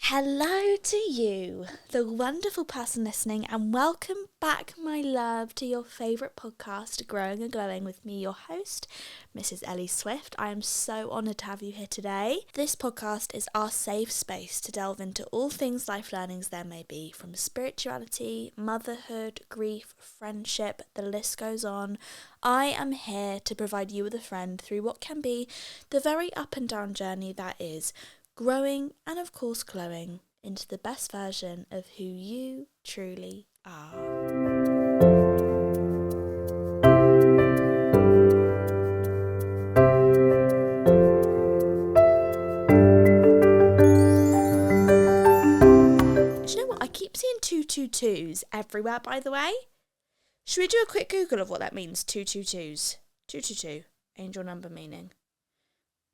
Hello to you, the wonderful person listening, and welcome back, my love, to your favourite podcast, Growing and Glowing, with me, your host, Mrs. Elle Swift. I am so honoured to have you here today. This podcast is our safe space to delve into all things life learnings there may be, from spirituality, motherhood, grief, friendship, the list goes on. I am here to provide you with a friend through what can be the very up and down journey that is growing and, of course, glowing into the best version of who you truly are. Do you know what? I keep seeing 222s everywhere, by the way. Should we do a quick Google of what that means, 222s? 222, angel number meaning.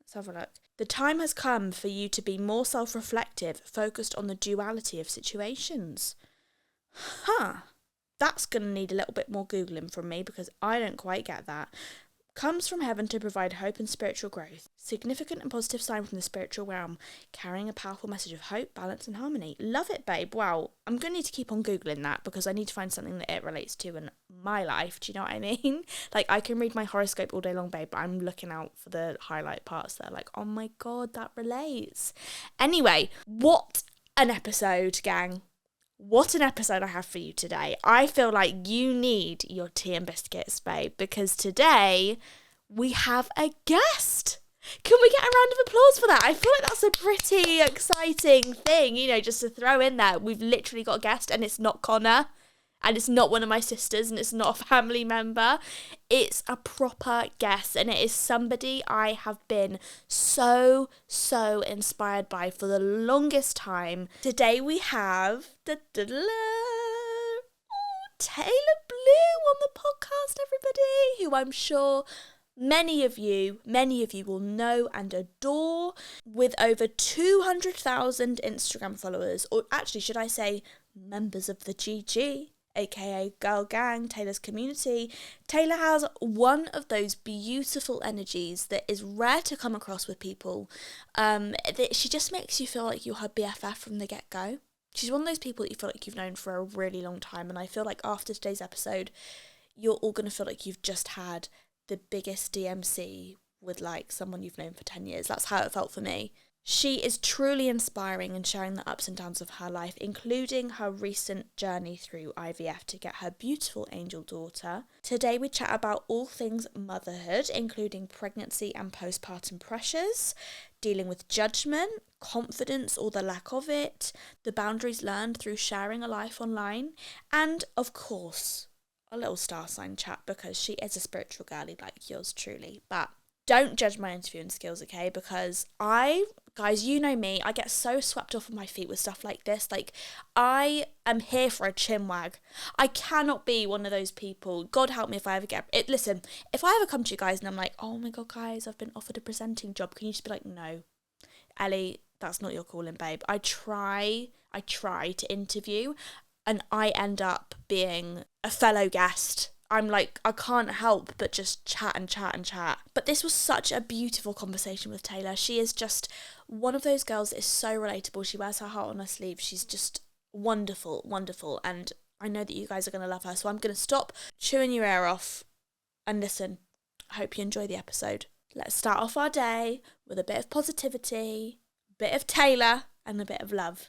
Let's have a look. The time has come for you to be more self-reflective, focused on the duality of situations. That's going to need a little bit more Googling from me because I don't quite get that. Comes from heaven to provide hope and spiritual growth. Significant and positive sign from the spiritual realm, carrying a powerful message of hope, balance and harmony. Love it, babe. Wow. I'm going to need to keep on Googling that because I need to find something that it relates to in my life. Do you know what I mean? Like, I can read my horoscope all day long, babe, but I'm looking out for the highlight parts that are like, oh my God, that relates. Anyway, what an episode, gang. What an episode I have for you today. I feel like you need your tea and biscuits, babe, because today we have a guest. Can we get a round of applause for that? I feel like that's a pretty exciting thing, just to throw in there. We've literally got a guest and it's not Connor and it's not one of my sisters and it's not a family member. It's a proper guest and it is somebody I have been so inspired by for the longest time. Today we have Tayla Blue on the podcast, everybody, who I'm sure many of you will know and adore, with over 200,000 Instagram followers, or actually should I say members of the GG, aka Girl Gang, Tayla's community. Tayla has one of those beautiful energies that is rare to come across with people. She just makes you feel like you're her BFF from the get-go. She's one of those people that you feel like you've known for a really long time, and I feel like after today's episode, you're all going to feel like you've just had the biggest DMC with like someone you've known for 10 years. That's how it felt for me. She is truly inspiring and sharing the ups and downs of her life, including her recent journey through IVF to get her beautiful angel daughter. Today we chat about all things motherhood, including pregnancy and postpartum pressures, dealing with judgment, confidence or the lack of it, the boundaries learned through sharing a life online, and of course, a little star sign chat because she is a spiritual girly like yours truly. But don't judge my interviewing skills, okay? Because guys, you know me, I get so swept off of my feet with stuff like this. Like, I am here for a chin wag. I cannot be one of those people. God help me if I ever get it. Listen, if I ever come to you guys and I'm like, oh my God, guys, I've been offered a presenting job, can you just be like, no, Ellie, that's not your calling, babe. I try to interview and I end up being a fellow guest. I'm like, I can't help but just chat and chat and chat. But this was such a beautiful conversation with Tayla. She is just one of those girls that is so relatable. She wears her heart on her sleeve. She's just wonderful. And I know that you guys are going to love her. So I'm going to stop chewing your ear off and listen. I hope you enjoy the episode. Let's start off our day with a bit of positivity, a bit of Tayla, and a bit of love.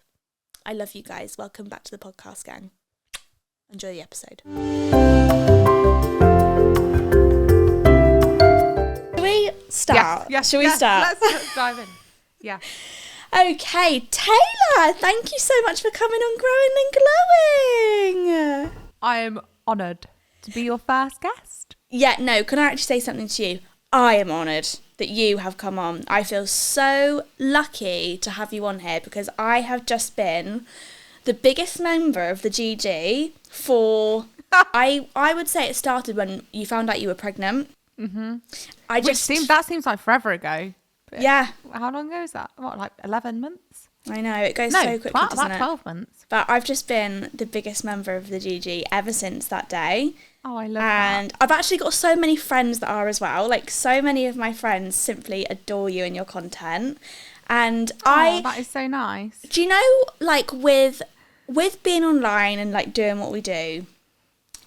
I love you guys. Welcome back to the podcast, gang. Enjoy the episode. Shall we start? Yes. Shall we start? Let's dive in. Yeah. Okay, Tayla, thank you so much for coming on Growing and Glowing. I am honoured to be your first guest. Yeah, no, can I actually say something to you? I am honoured that you have come on. I feel so lucky to have you on here because I have just been the biggest member of the GG for, I would say it started when you found out you were pregnant. Mm-hmm. That seems like forever ago. Yeah. How long ago is that? What, like 11 months? I know, it goes so quickly, doesn't about it? 12 months. But I've just been the biggest member of the GG ever since that day. Oh, I love that. And I've actually got so many friends that are as well. Like, so many of my friends simply adore you and your content. And that is so nice. Do you know, like with being online and like doing what we do,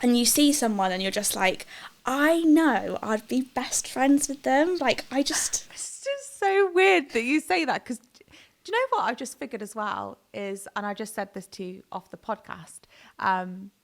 and you see someone and you're just like, I know I'd be best friends with them. Like, it's just so weird that you say that, because do you know what I just figured as well is, and I just said this to you off the podcast,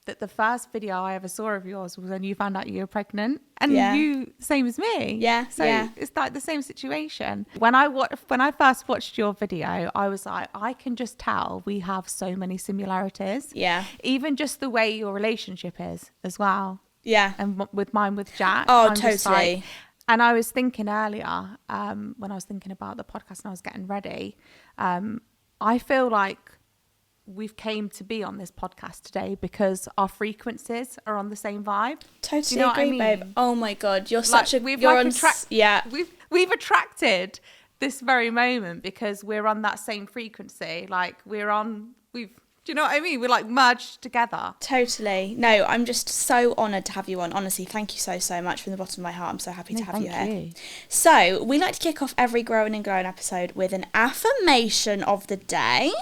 that the first video I ever saw of yours was when you found out you were pregnant, and you, same as me. Yeah. So it's like the same situation. When I first watched your video, I was like, I can just tell we have so many similarities. Yeah. Even just the way your relationship is as well. Yeah. And with mine with Jack. Oh, I'm totally. And I was thinking earlier, when I was thinking about the podcast and I was getting ready, I feel like we've came to be on this podcast today because our frequencies are on the same vibe. Totally you know agree, what I mean? babe. Oh my God, you're like, such a... We've attracted this very moment because we're on that same frequency. Like do you know what I mean? We're like merged together. Totally. No, I'm just so honoured to have you on. Honestly, thank you so much from the bottom of my heart. I'm so happy to have you here. So, we like to kick off every Growing and Glowing episode with an affirmation of the day.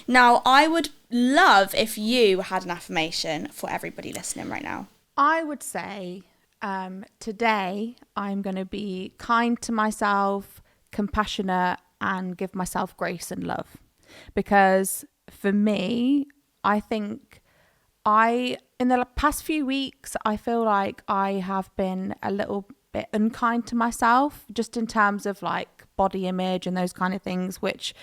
Now, I would love if you had an affirmation for everybody listening right now. I would say today I'm going to be kind to myself, compassionate, and give myself grace and love. Because for me, I think in the past few weeks, I feel like I have been a little bit unkind to myself, just in terms of like body image and those kind of things, which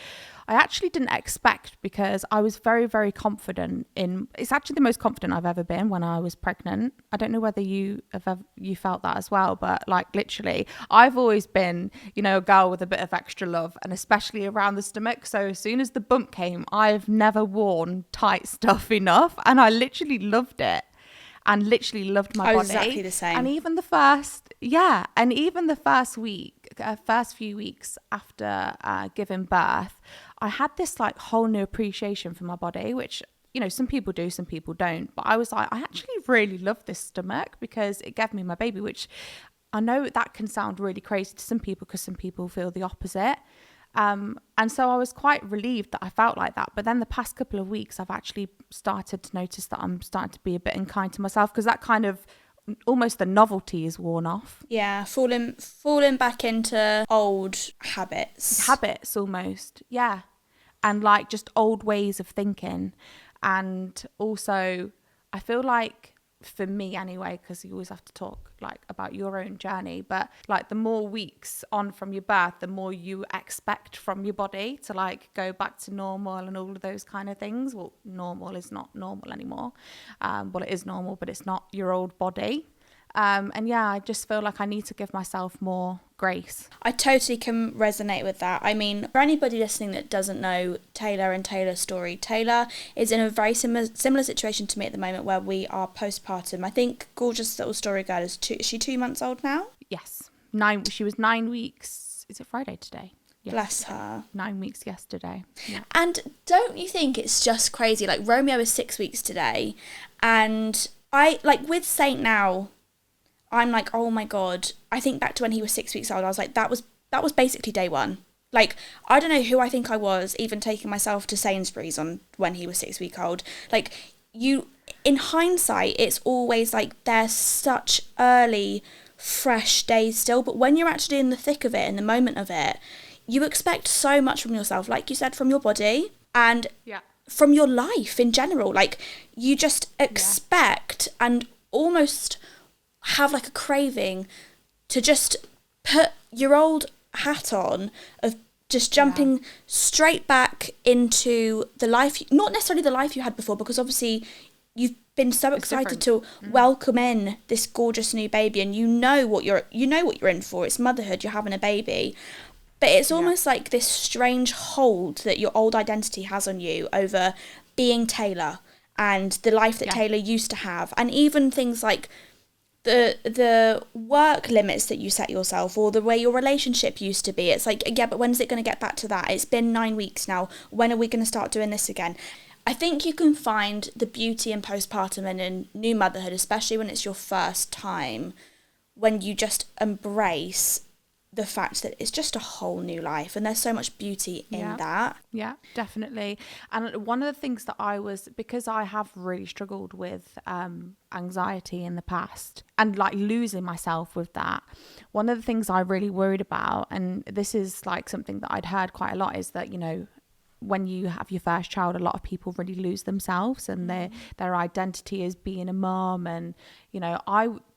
I actually didn't expect, because I was very, very confident it's actually the most confident I've ever been when I was pregnant. I don't know whether you felt that as well, but like literally I've always been, a girl with a bit of extra love, and especially around the stomach. So as soon as the bump came, I've never worn tight stuff enough, and I literally loved it. And literally loved my body. Exactly the same. And even the first few weeks after giving birth, I had this like whole new appreciation for my body, which, some people do, some people don't. But I was like, I actually really love this stomach because it gave me my baby, which I know that can sound really crazy to some people because some people feel the opposite. And so I was quite relieved that I felt like that. But then the past couple of weeks, I've actually started to notice that I'm starting to be a bit unkind to myself, because that kind of almost the novelty is worn off. Yeah, falling back into old habits. Habits almost, yeah. And like just old ways of thinking. And also, I feel like, for me anyway, because you always have to talk like about your own journey, but like the more weeks on from your birth, the more you expect from your body to like go back to normal and all of those kind of things. Well, normal is not normal anymore. Well, it is normal, but it's not your old body. And yeah, I just feel like I need to give myself more grace. I totally can resonate with that. I mean, for anybody listening that doesn't know Tayla and Tayla's story, Tayla is in a very similar situation to me at the moment, where we are postpartum. I think gorgeous little story girl is she 2 months old now? Yes. She was 9 weeks. Is it Friday today? Yes. Bless her. 9 weeks yesterday. Yeah. And don't you think it's just crazy? Like, Romeo is 6 weeks today, and I, like, with Saint now, I'm like, oh my God. I think back to when he was 6 weeks old, I was like, that was basically day one. Like, I don't know who I think I was, even taking myself to Sainsbury's on when he was 6 weeks old. Like, in hindsight, it's always like they're such early, fresh days still. But when you're actually in the thick of it, in the moment of it, you expect so much from yourself, like you said, from your body and from your life in general. Like, you just expect and almost have like a craving to just put your old hat on of just jumping straight back into the life, not necessarily the life you had before, because obviously you've been so excited to welcome in this gorgeous new baby, and you know what you're in for. It's motherhood, you're having a baby. But it's almost like this strange hold that your old identity has on you over being Tayla and the life that Tayla used to have, and even things like the work limits that you set yourself, or the way your relationship used to be. It's like, but when is it going to get back to that? It's been 9 weeks now. When are we going to start doing this again? I think you can find the beauty in postpartum and in new motherhood, especially when it's your first time, when you just embrace the fact that it's just a whole new life, and there's so much beauty in that. Yeah, definitely. And one of the things that because I have really struggled with anxiety in the past and like losing myself with that, one of the things I really worried about, and this is like something that I'd heard quite a lot, is that, you know, when you have your first child, a lot of people really lose themselves and their identity as being a mom. And, you know,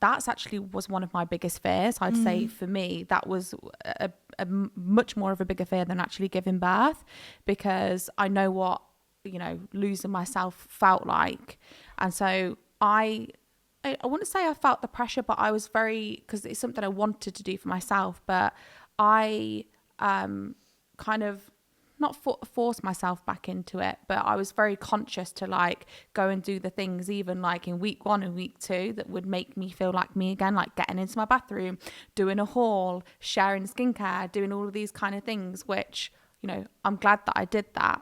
that's actually was one of my biggest fears. I'd say for me, that was a much more of a bigger fear than actually giving birth, because I know what, you know, losing myself felt like. And so I wouldn't say I felt the pressure, but I was because it's something I wanted to do for myself, but I kind of not force myself back into it, but I was very conscious to like go and do the things, even like in week 1 and week 2, that would make me feel like me again, like getting into my bathroom, doing a haul, sharing skincare, doing all of these kind of things, which, you know, I'm glad that I did that.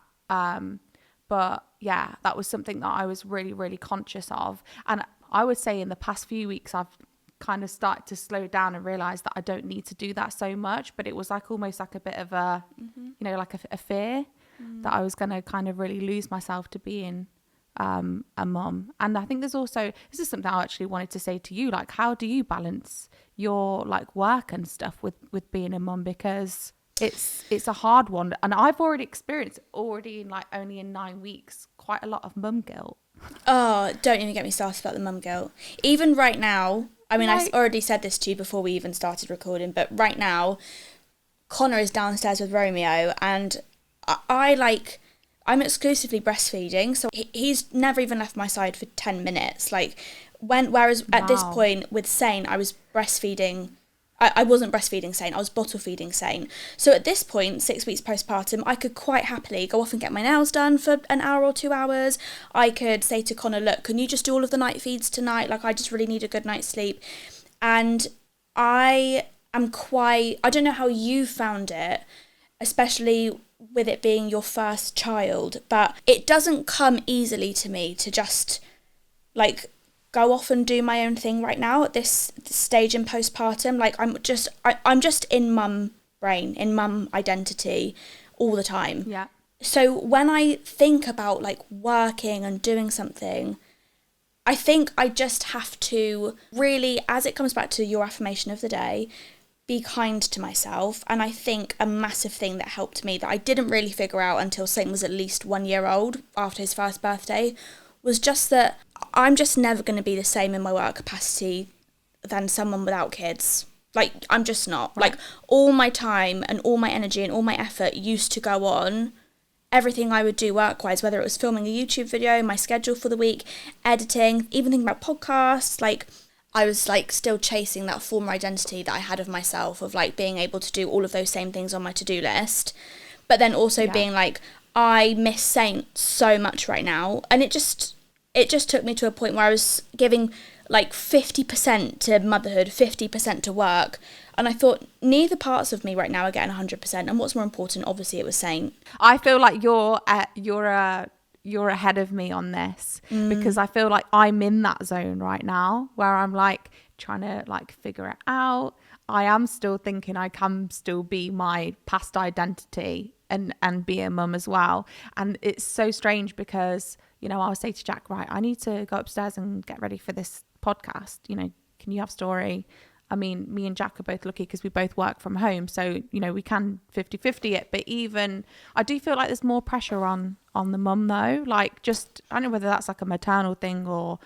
But yeah, that was something that I was really, really conscious of. And I would say in the past few weeks, I've kind of started to slow down and realize that I don't need to do that so much. But it was like almost like a bit of a, you know, like a fear that I was going to kind of really lose myself to being a mom. And I think this is something I actually wanted to say to you, like, how do you balance your like work and stuff with being a mom? Because it's a hard one, and I've already experienced in like only in 9 weeks quite a lot of mum guilt. Oh, don't even get me started about the mum guilt. Even right now, I mean, I already said this to you before we even started recording, but right now, Connor is downstairs with Romeo, and I'm exclusively breastfeeding, so he's never even left my side for 10 minutes. Like, whereas at this point with Sane, I was breastfeeding. I wasn't breastfeeding Sane, I was bottle feeding Sane. So at this point, 6 weeks postpartum, I could quite happily go off and get my nails done for an hour or 2 hours. I could say to Connor, look, can you just do all of the night feeds tonight? Like, I just really need a good night's sleep. And I don't know how you found it, especially with it being your first child, but it doesn't come easily to me to just, like, go off and do my own thing right now at this stage in postpartum. Like, I'm just in mum brain, in mum identity all the time. Yeah. So when I think about like working and doing something, I think I just have to really, as it comes back to your affirmation of the day, be kind to myself. And I think a massive thing that helped me that I didn't really figure out until Satan was at least 1 year old after his first birthday was just that I'm just never going to be the same in my work capacity than someone without kids. Like, I'm just not. Right. Like, all my time and all my energy and all my effort used to go on everything I would do work-wise, whether it was filming a YouTube video, my schedule for the week, editing, even thinking about podcasts. Like, I was like still chasing that former identity that I had of myself, of like being able to do all of those same things on my to-do list, but then also being like, I miss Saint so much right now. And it just took me to a point where I was giving like 50% to motherhood, 50% to work. And I thought, neither parts of me right now are getting 100%. And what's more important, obviously, it was Saint. I feel like you're ahead of me on this, because I feel like I'm in that zone right now where I'm like trying to like figure it out. I am still thinking I can still be my past identity and be a mum as well. And it's so strange because, you know, I'll say to Jack, right, I need to go upstairs and get ready for this podcast. You know, can you have story? I mean, me and Jack are both lucky because we both work from home. So, you know, we can 50-50 it. But even, I do feel like there's more pressure on the mum though. Like, just, I don't know whether that's like a maternal thing or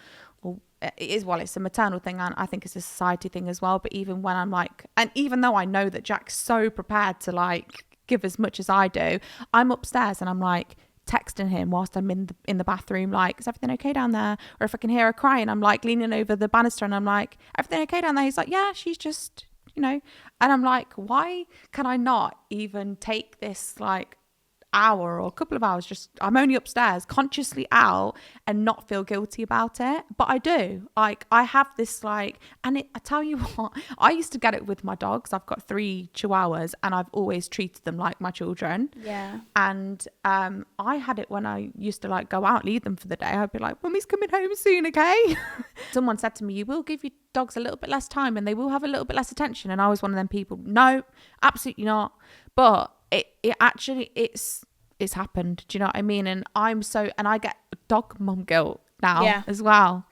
it is, well, it's a maternal thing, and I think it's a society thing as well. But even when I'm like, and even though I know that Jack's so prepared to like give as much as I do, I'm upstairs and I'm like texting him whilst I'm in the bathroom, like, is everything okay down there? Or if I can hear her crying, I'm like leaning over the banister and I'm like, everything okay down there? He's like, yeah, she's just, you know. And I'm like, why can I not even take this like hour or a couple of hours, just I'm only upstairs consciously out and not feel guilty about it. But I do, like, I have this like, and I tell you what, I used to get it with my dogs. I've got 3 chihuahuas and I've always treated them like my children. Yeah. And I had it when I used to like go out, leave them for the day. I'd be like, Mummy's coming home soon, okay? Someone said to me, you will give your dogs a little bit less time and they will have a little bit less attention. And I was one of them people, no, absolutely not. But it actually, it's happened. Do you know what I mean? And I get dog mum guilt now as well.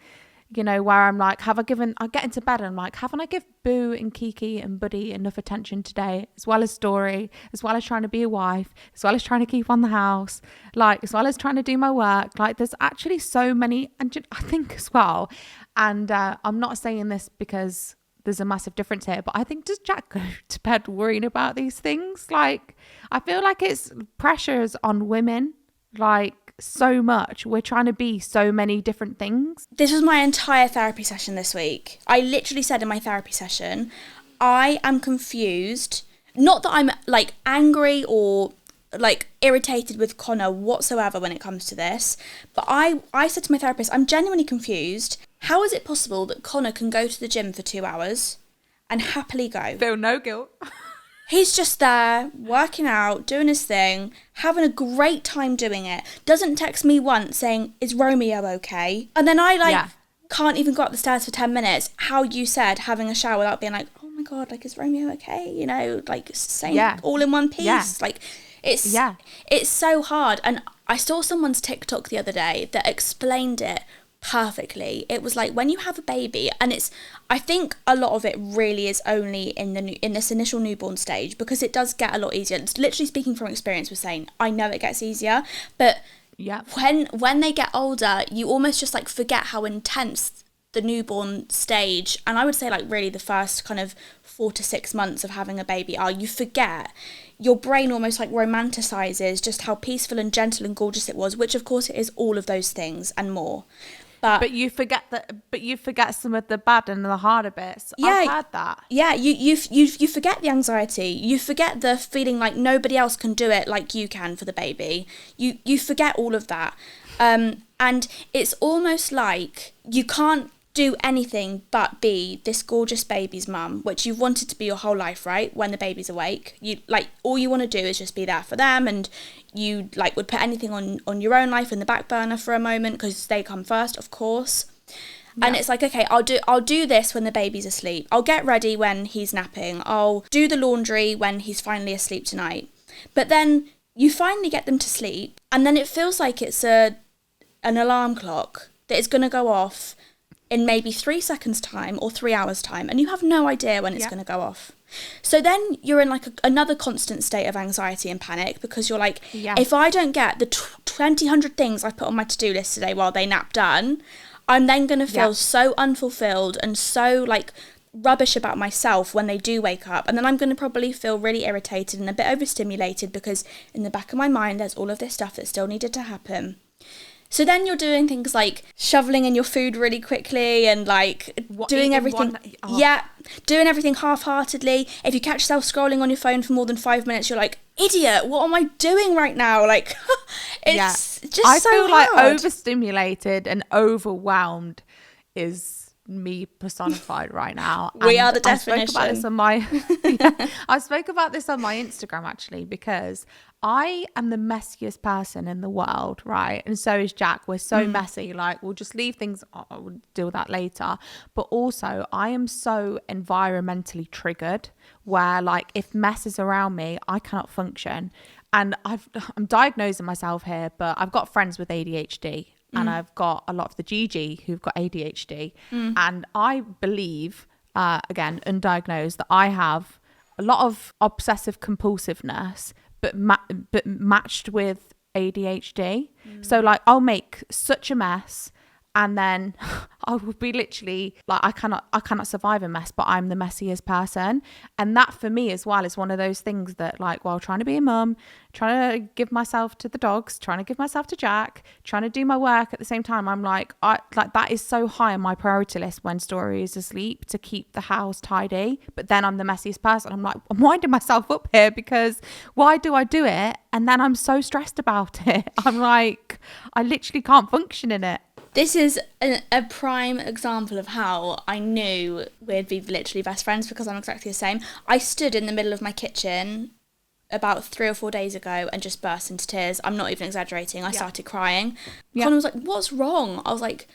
You know, where I'm like, I get into bed and I'm like, haven't I give Boo and Kiki and Buddy enough attention today, as well as Story, as well as trying to be a wife, as well as trying to keep on the house, like, as well as trying to do my work. Like, there's actually so many, and I think as well, and I'm not saying this because there's a massive difference here, but I think, does Jack go to bed worrying about these things? Like, I feel like it's pressures on women, like, so much. We're trying to be so many different things. This was my entire therapy session this week. I literally said in my therapy session, I am confused. Not that I'm like angry or like irritated with Connor whatsoever when it comes to this, but I said to my therapist, I'm genuinely confused. How is it possible that Connor can go to the gym for 2 hours and happily go? Feel no guilt. He's just there, working out, doing his thing, having a great time doing it. Doesn't text me once saying, is Romeo okay? And then I can't even go up the stairs for 10 minutes. How you said, having a shower without being like, oh my God, like, is Romeo okay? You know, like, saying all in one piece. Yeah. Like, it's so hard. And I saw someone's TikTok the other day that explained it perfectly. It was like, when you have a baby, and I think a lot of it really is only in this initial newborn stage, because it does get a lot easier. It's literally speaking from experience with saying, I know it gets easier, but when they get older, you almost just like forget how intense the newborn stage, and I would say like really the first kind of 4 to 6 months of having a baby are. You forget, your brain almost like romanticizes just how peaceful and gentle and gorgeous it was, which of course it is all of those things and more. But you forget some of the bad and the harder bits. Yeah, I've had that. Yeah, you forget the anxiety. You forget the feeling like nobody else can do it like you can for the baby. You forget all of that. And it's almost like you can't do anything but be this gorgeous baby's mum, which you've wanted to be your whole life, right? When the baby's awake, you like, all you want to do is just be there for them, and you like would put anything on your own life in the back burner for a moment because they come first, of course. Yeah. And it's like, okay, I'll do this when the baby's asleep. I'll get ready when he's napping. I'll do the laundry when he's finally asleep tonight. But then you finally get them to sleep, and then it feels like it's an alarm clock that is going to go off in maybe 3 seconds time or 3 hours time, and you have no idea when it's going to go off. So then you're in like another constant state of anxiety and panic, because you're like, if I don't get the 100 things I put on my to-do list today while they nap done, I'm then going to feel so unfulfilled and so like rubbish about myself when they do wake up, and then I'm going to probably feel really irritated and a bit overstimulated, because in the back of my mind there's all of this stuff that still needed to happen. So then you're doing things like shoveling in your food really quickly and like doing everything. Doing everything half-heartedly. If you catch yourself scrolling on your phone for more than 5 minutes, you're like, idiot, what am I doing right now? Like, it's just I so feel hard. like overstimulated and overwhelmed is me personified right now. We are the definition. I spoke about this on my Instagram actually, because I am the messiest person in the world, right? And so is Jack. We're so messy. Like, we'll just leave things. We'll deal with that later. But also, I am so environmentally triggered, where like if mess is around me, I cannot function. And I'm diagnosing myself here, but I've got friends with ADHD. And I've got a lot of the GG who've got ADHD. And I believe, again, undiagnosed, that I have a lot of obsessive compulsiveness, but matched with ADHD. So like, I'll make such a mess And then I would be literally like, I cannot survive a mess, but I'm the messiest person. And that for me as well is one of those things that, like, while trying to be a mum, trying to give myself to the dogs, trying to give myself to Jack, trying to do my work at the same time, I'm like, that is so high on my priority list when Story is asleep, to keep the house tidy. But then I'm the messiest person. I'm like, I'm winding myself up here, because why do I do it? And then I'm so stressed about it. I'm like, I literally can't function in it. This is a prime example of how I knew we'd be literally best friends, because I'm exactly the same. I stood in the middle of my kitchen about 3 or 4 days ago and just burst into tears. I'm not even exaggerating. I started crying. Connor was like, what's wrong? I was like,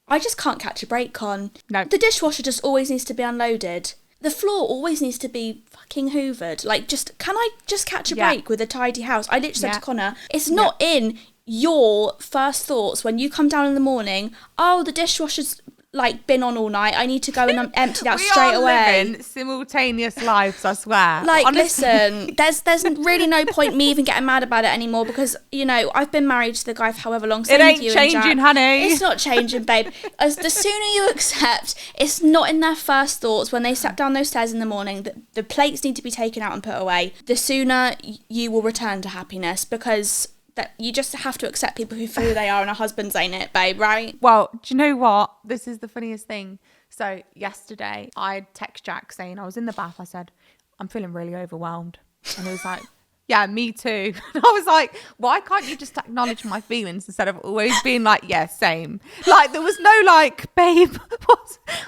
I just can't catch a break, Con. No. The dishwasher just always needs to be unloaded. The floor always needs to be fucking hoovered. Like, can I just catch a break with a tidy house? I literally said to Connor, it's not in your first thoughts when you come down in the morning, oh, the dishwasher's like been on all night, I need to go and empty that straight away. Living simultaneous lives, I swear. Like, honestly. Listen, there's really no point me even getting mad about it anymore, because, you know, I've been married to the guy for however long. It ain't changing, honey. It's not changing, babe. The sooner you accept it's not in their first thoughts when they sat down those stairs in the morning that the plates need to be taken out and put away, the sooner you will return to happiness, because that you just have to accept people who who they are, and our husbands ain't it, babe, right? Well, do you know what? This is the funniest thing. So yesterday, I text Jack saying I was in the bath. I said, I'm feeling really overwhelmed. And he was like, yeah, me too. And I was like, why can't you just acknowledge my feelings instead of always being like, yeah, same? Like, there was no like, babe,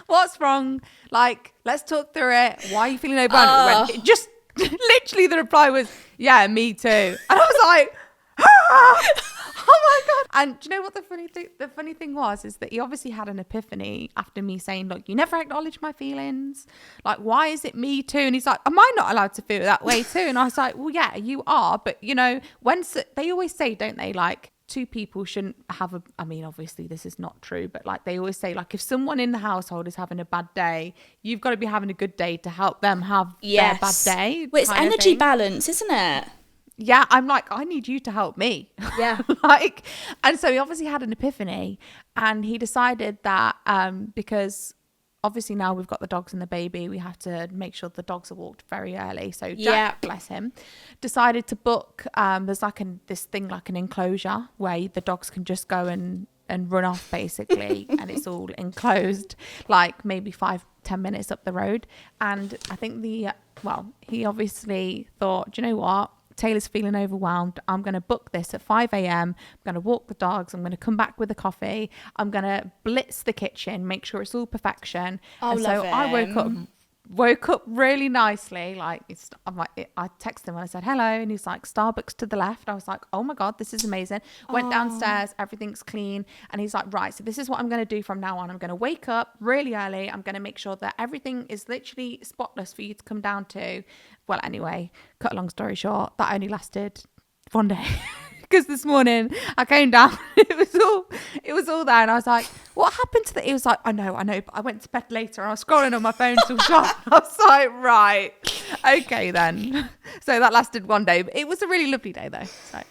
what's wrong? Like, let's talk through it. Why are you feeling overwhelmed? It just literally the reply was, yeah, me too. And I was like, oh my god. And do you know what the funny thing was, is that he obviously had an epiphany after me saying, look, you never acknowledge my feelings, like, why is it me too? And he's like, am I not allowed to feel that way too? And I was like, well, yeah, you are, but you know, they always say, don't they, like, two people shouldn't have I mean, obviously this is not true, but like, they always say, like, if someone in the household is having a bad day, you've got to be having a good day to help them have their bad day. Well, it's energy balance, isn't it? Yeah, I'm like, I need you to help me. Yeah. Like, and so he obviously had an epiphany, and he decided that because obviously now we've got the dogs and the baby, we have to make sure the dogs are walked very early. So Jack, bless him, decided to book, there's like this thing like an enclosure where the dogs can just go and run off basically. And it's all enclosed, like maybe 5-10 minutes up the road. And I think he obviously thought, do you know what? Taylor's feeling overwhelmed. I'm going to book this at 5 a.m. I'm going to walk the dogs. I'm going to come back with a coffee. I'm going to blitz the kitchen, make sure it's all perfection. Oh, and so I woke up really nicely. Like, I texted him and I said, hello. And he's like, Starbucks to the left. I was like, oh my God, this is amazing. Went downstairs, everything's clean. And he's like, right, so this is what I'm going to do from now on. I'm going to wake up really early. I'm going to make sure that everything is literally spotless for you to come down to. Well, anyway, cut a long story short, that only lasted one day. Because this morning I came down, it was all there, and I was like, what happened to the, he was like, I know, but I went to bed later and I was scrolling on my phone till sharp. I was like, right, okay then. So that lasted one day, but it was a really lovely day though. So.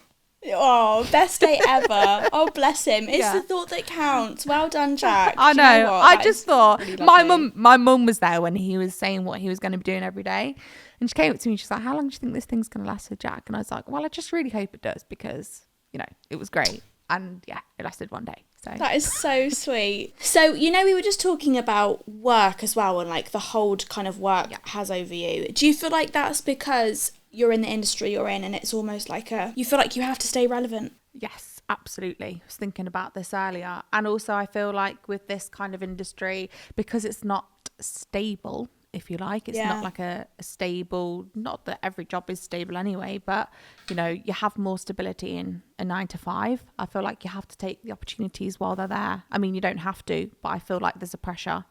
Oh, best day ever. Oh, bless him. It's the thought that counts. Well done, Jack. I know. I just thought really my mum was there when he was saying what he was going to be doing every day. And she came up to me and she's like, how long do you think this thing's going to last for Jack? And I was like, well, I just really hope it does, because, you know, it was great. And yeah, it lasted one day. So that is so sweet. So, you know, we were just talking about work as well, and like the hold kind of work has over you. Do you feel like that's because you're in the industry you're in, and it's almost like you feel like you have to stay relevant? Yes, absolutely. I was thinking about this earlier. And also I feel like with this kind of industry, because it's not stable, if you like, it's not like a stable, not that every job is stable anyway, but you know, you have more stability in a 9 to 5. I feel like you have to take the opportunities while they're there. I mean, you don't have to, but I feel like there's a pressure.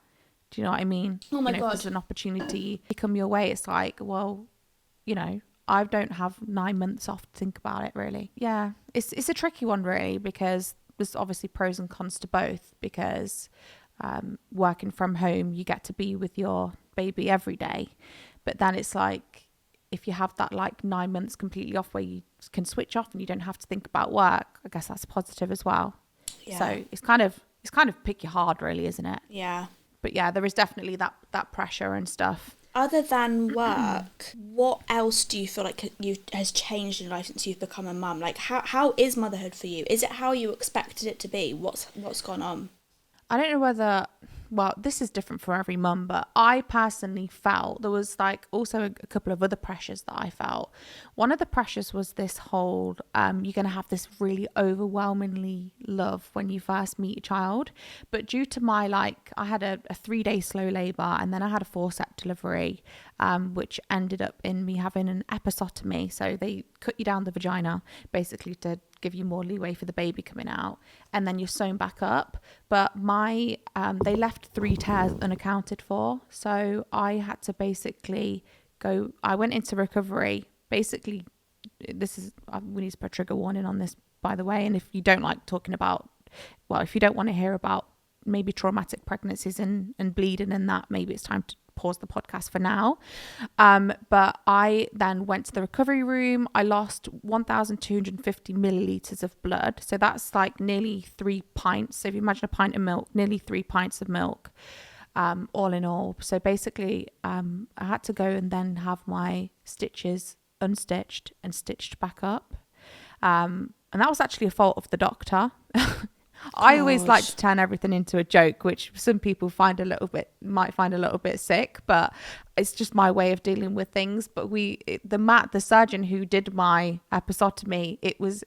Do you know what I mean? Oh my God. God. If there's an opportunity to come your way, it's like, well, you know, I don't have 9 months off to think about it really. Yeah, it's a tricky one really, because there's obviously pros and cons to both, because working from home, you get to be with your baby every day, but then it's like, if you have that like 9 months completely off where you can switch off and you don't have to think about work, I guess that's positive as well. So it's kind of it's kind of pick your hard, really, isn't it? Yeah. But yeah, there is definitely that pressure and stuff. Other than work, what else do you feel like has changed in life since you've become a mum? Like, how is motherhood for you? Is it how you expected it to be? What's gone on? I don't know whether, well, this is different for every mum, but I personally felt there was like also a couple of other pressures that I felt. One of the pressures was this whole, you're going to have this really overwhelmingly love when you first meet a child. But due to my, like, I had a 3-day slow labour, and then I had a forceps delivery, which ended up in me having an episiotomy. So they cut you down the vagina basically to give you more leeway for the baby coming out, and then you're sewn back up. But they left 3 tears unaccounted for, so I had to basically I went into recovery. Basically, we need to put a trigger warning on this, by the way, and if you don't like talking about, well, if you don't want to hear about maybe traumatic pregnancies and bleeding and that, maybe it's time to pause the podcast for now. But I then went to the recovery room. I lost 1,250 millilitres of blood. So that's like nearly 3 pints. So if you imagine a pint of milk, nearly 3 pints of milk, all in all. So basically, I had to go and then have my stitches unstitched and stitched back up. And that was actually a fault of the doctor. I always like to turn everything into a joke, which some people might find a little bit sick, but it's just my way of dealing with things. But the surgeon who did my episiotomy,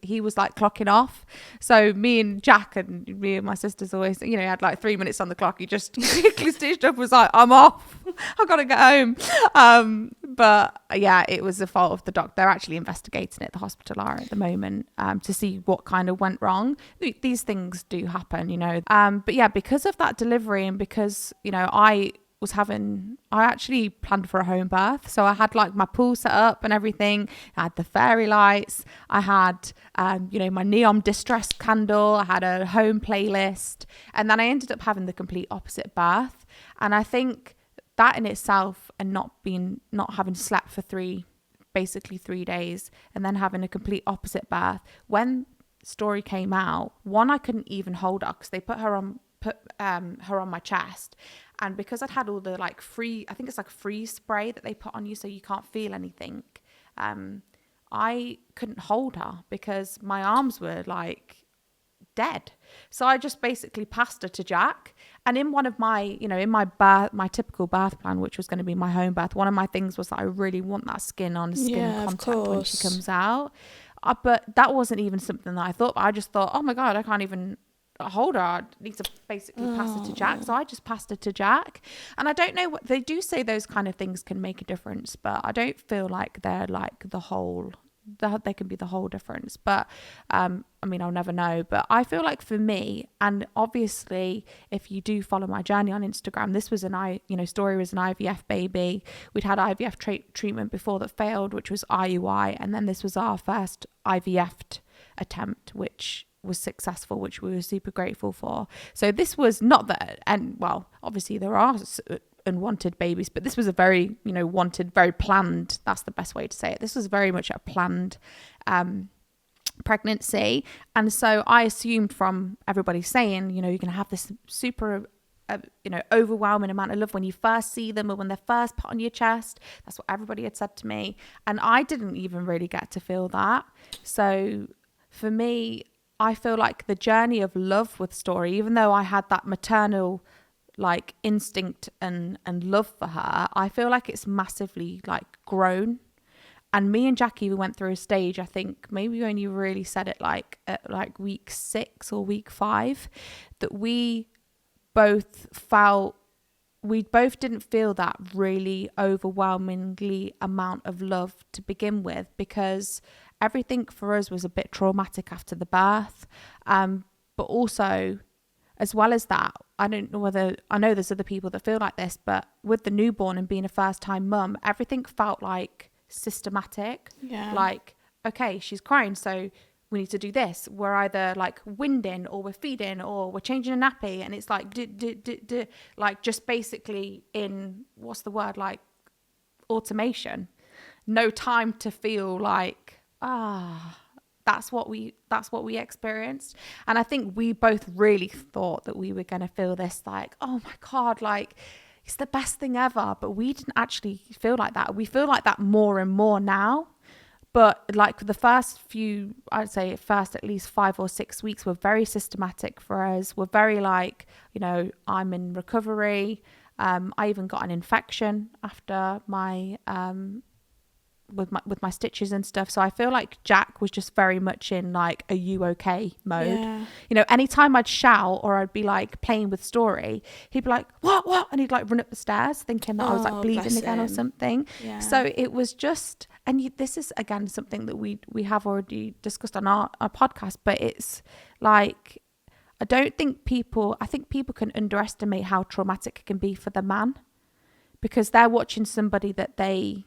he was like clocking off. So me and Jack and me and my sisters always, had like 3 minutes on the clock. He just quickly stitched up, was like, I'm off. I've got to get home. But yeah, it was the fault of the doctor. They're actually investigating it. The hospital are at the moment to see what kind of went wrong. These things do happen, But yeah, because of that delivery and because, I actually planned for a home birth. So I had like my pool set up and everything. I had the fairy lights. I had, my neon distress candle. I had a home playlist. And then I ended up having the complete opposite birth. And I think that in itself, and not having slept for 3 days and then having a complete opposite birth, when story came out, I couldn't even hold her because they put her on my chest, and because I'd had all the like free, I think it's like freeze spray that they put on you so you can't feel anything, I couldn't hold her because my arms were like dead. So I just basically passed her to Jack. And in one of my, in my typical birth plan, which was going to be my home birth, one of my things was that I really want that skin on skin contact when she comes out. But that wasn't even something that I thought. I just thought, oh my God, I can't even hold her. I need to basically pass her to Jack. So I just passed her to Jack. And I don't know what they do say, those kind of things can make a difference, but I don't feel like they're like they can be the whole difference. But I'll never know. But I feel like for me, and obviously if you do follow my journey on Instagram, this was story was an IVF baby. We'd had IVF treatment before that failed, which was IUI, and then this was our first IVF attempt, which was successful, which we were super grateful for. So this was not that, and well, obviously there are unwanted babies, but this was a very wanted, very planned, that's the best way to say it. This was very much a planned pregnancy. And so I assumed from everybody saying, you're going to have this super overwhelming amount of love when you first see them or when they're first put on your chest. That's what everybody had said to me, and I didn't even really get to feel that. So for me, I feel like the journey of love with Story, even though I had that maternal like instinct and love for her, I feel like it's massively like grown. And me and Jackie, we went through a stage, I think maybe we only really said it like at like week 6 or week 5, that we both didn't feel that really overwhelmingly amount of love to begin with, because everything for us was a bit traumatic after the birth. But also, as well as that, I know there's other people that feel like this, but with the newborn and being a first time mum, everything felt like systematic. Yeah. Like, okay, she's crying, so we need to do this. We're either like winding or we're feeding or we're changing a nappy. And it's like, like just basically in, what's the word? Like automation. No time to feel like, that's what we experienced. And I think we both really thought that we were going to feel this like, oh my God, like it's the best thing ever. But we didn't actually feel like that. We feel like that more and more now. But like the first few, I'd say first at least 5 or 6 weeks were very systematic for us. We're very like, you know, I'm in recovery. I even got an infection after my with my stitches and stuff. So I feel like Jack was just very much in like, are you okay mode? Yeah. You know, anytime I'd shout or I'd be like playing with Story, he'd be like, what? And he'd like run up the stairs thinking that I was like bleeding again or something. Yeah. So it was just, and this is again something that we have already discussed on our podcast, but it's like, I think people can underestimate how traumatic it can be for the man, because they're watching somebody that they,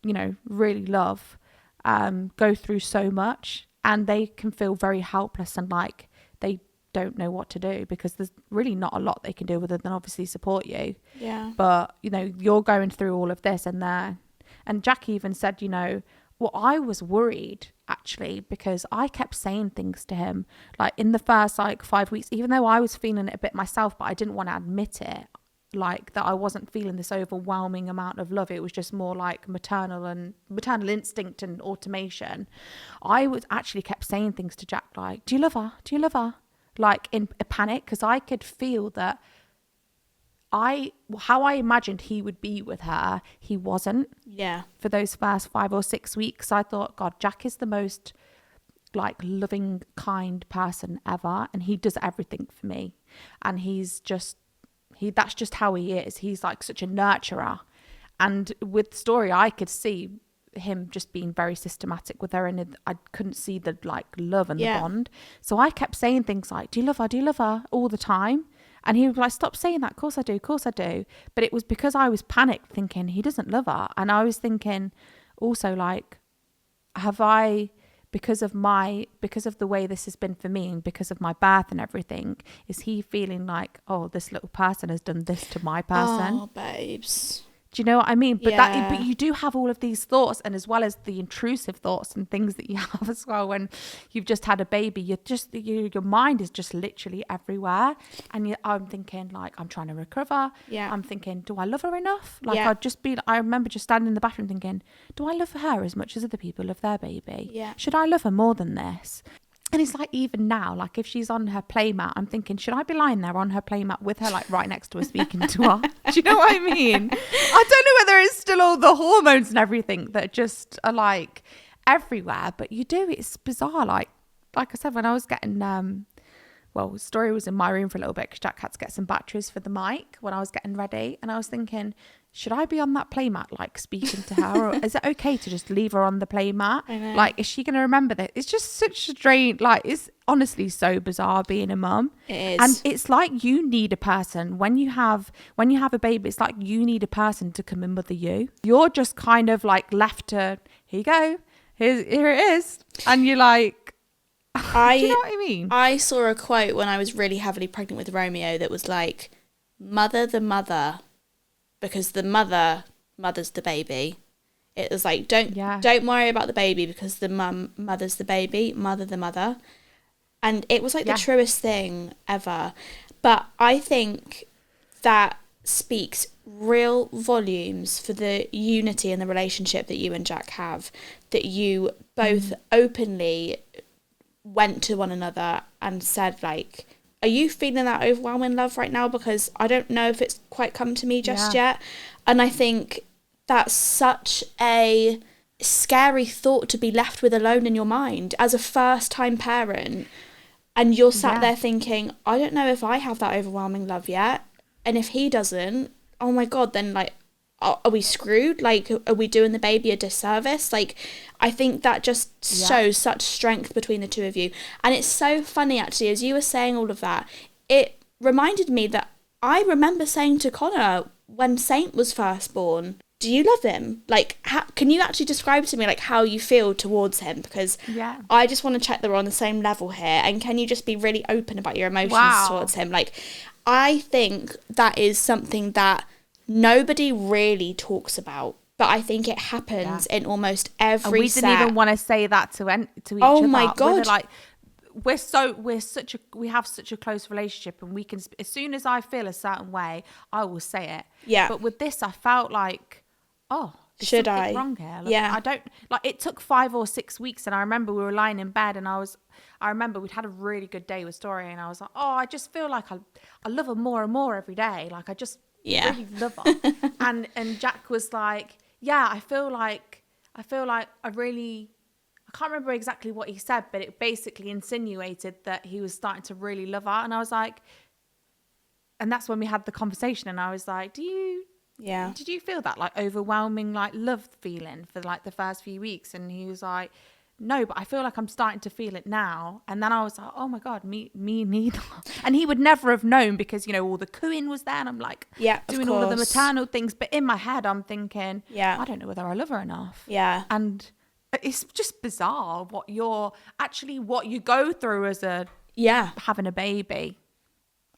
you know, really love, go through so much, and they can feel very helpless and like they don't know what to do, because there's really not a lot they can do other than obviously support you. Yeah. But, you know, you're going through all of this, and Jack even said, you know, well, I was worried actually, because I kept saying things to him like in the first like 5 weeks, even though I was feeling it a bit myself, but I didn't want to admit it, like that I wasn't feeling this overwhelming amount of love. It was just more like maternal instinct and automation. I was actually kept saying things to Jack like, do you love her? Do you love her? Like in a panic, because I could feel that how I imagined he would be with her, he wasn't. Yeah. For those first 5 or 6 weeks, I thought, God, Jack is the most like loving, kind person ever, and he does everything for me, and that's just how he is. He's like such a nurturer. And with Story, I could see him just being very systematic with her, and I couldn't see the like love and the bond. So I kept saying things like, do you love her? Do you love her? All the time. And he was like, stop saying that. Of course I do. Of course I do. But it was because I was panicked thinking he doesn't love her. And I was thinking also like, have I, because of the way this has been for me and because of my birth and everything, is he feeling like, oh, this little person has done this to my person? Oh, babes. Do you know what I mean? But but you do have all of these thoughts, and as well as the intrusive thoughts and things that you have as well when you've just had a baby, your mind is just literally everywhere. And I'm thinking like, I'm trying to recover. Yeah. I'm thinking, do I love her enough? Like I remember just standing in the bathroom thinking, do I love her as much as other people love their baby? Yeah. Should I love her more than this? And it's like, even now, like if she's on her playmat, I'm thinking, should I be lying there on her playmat with her, like right next to her, speaking to her? Do you know what I mean? I don't know whether it's still all the hormones and everything that just are like everywhere, but you do. It's bizarre. Like I said, when I was getting, Story was in my room for a little bit because Jack had to get some batteries for the mic when I was getting ready. And I was thinking, should I be on that playmat, like speaking to her, or is it okay to just leave her on the playmat? Like, is she going to remember that? It's just such a strange, like, it's honestly so bizarre being a mum. It is. And it's like you need a person when you have a baby. It's like you need a person to come and mother you. You're just kind of like left to, here you go, here it is, and you're like, do you know what I mean? I saw a quote when I was really heavily pregnant with Romeo that was like, mother the mother, because the mother mothers the baby. It was like, don't worry about the baby because the mum mothers the baby, mother the mother. And it was like the truest thing ever. But I think that speaks real volumes for the unity in the relationship that you and Jack have, that you both openly went to one another and said, like, are you feeling that overwhelming love right now? Because I don't know if it's quite come to me just yet. And I think that's such a scary thought to be left with alone in your mind as a first-time parent. And you're sat there thinking, I don't know if I have that overwhelming love yet. And if he doesn't, oh my God, then like, are we screwed? Like, are we doing the baby a disservice? Like, I think that just shows such strength between the two of you. And it's so funny, actually, as you were saying all of that, it reminded me that I remember saying to Connor when Saint was first born, do you love him? Like, can you actually describe to me, like, how you feel towards him? Because I just want to check that we're on the same level here. And can you just be really open about your emotions towards him? Like, I think that is something that nobody really talks about, but I think it happens in almost every and we set. didn't even want to say that to each other. Oh my God. We're like, we have such a close relationship, and we can, as soon as I feel a certain way, I will say it. Yeah. But with this, I felt like, oh, is Should something I? wrong here? Like, Yeah. I don't, like, it took 5 or 6 weeks, and I remember we were lying in bed, and I remember we'd had a really good day with Story, and I was like, oh, I just feel like I love her more and more every day. Like, I just really love her. and Jack was like, yeah, I feel like I really, I can't remember exactly what he said, but it basically insinuated that he was starting to really love her. And I was like, and that's when we had the conversation, and I was like, did you feel that like overwhelming like love feeling for like the first few weeks? And he was like, no, but I feel like I'm starting to feel it now. And then I was like, oh my God, me neither. And he would never have known, because, you know, all the cooing was there, and I'm like doing all of the maternal things. But in my head, I'm thinking, I don't know whether I love her enough. Yeah. And it's just bizarre what you go through as having a baby,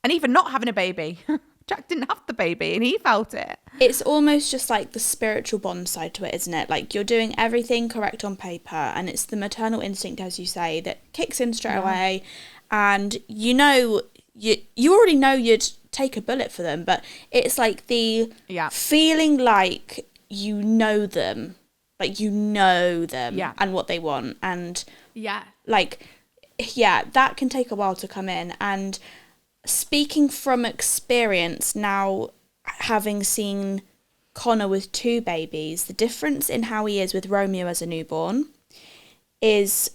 and even not having a baby. Jack didn't have the baby, and he felt it. It's almost just like the spiritual bond side to it, isn't it? Like, you're doing everything correct on paper, and it's the maternal instinct, as you say, that kicks in straight away. And you already know you'd take a bullet for them, but it's like the feeling like you know them and what they want, and that can take a while to come in. And speaking from experience now, having seen Connor with 2 babies, the difference in how he is with Romeo as a newborn is,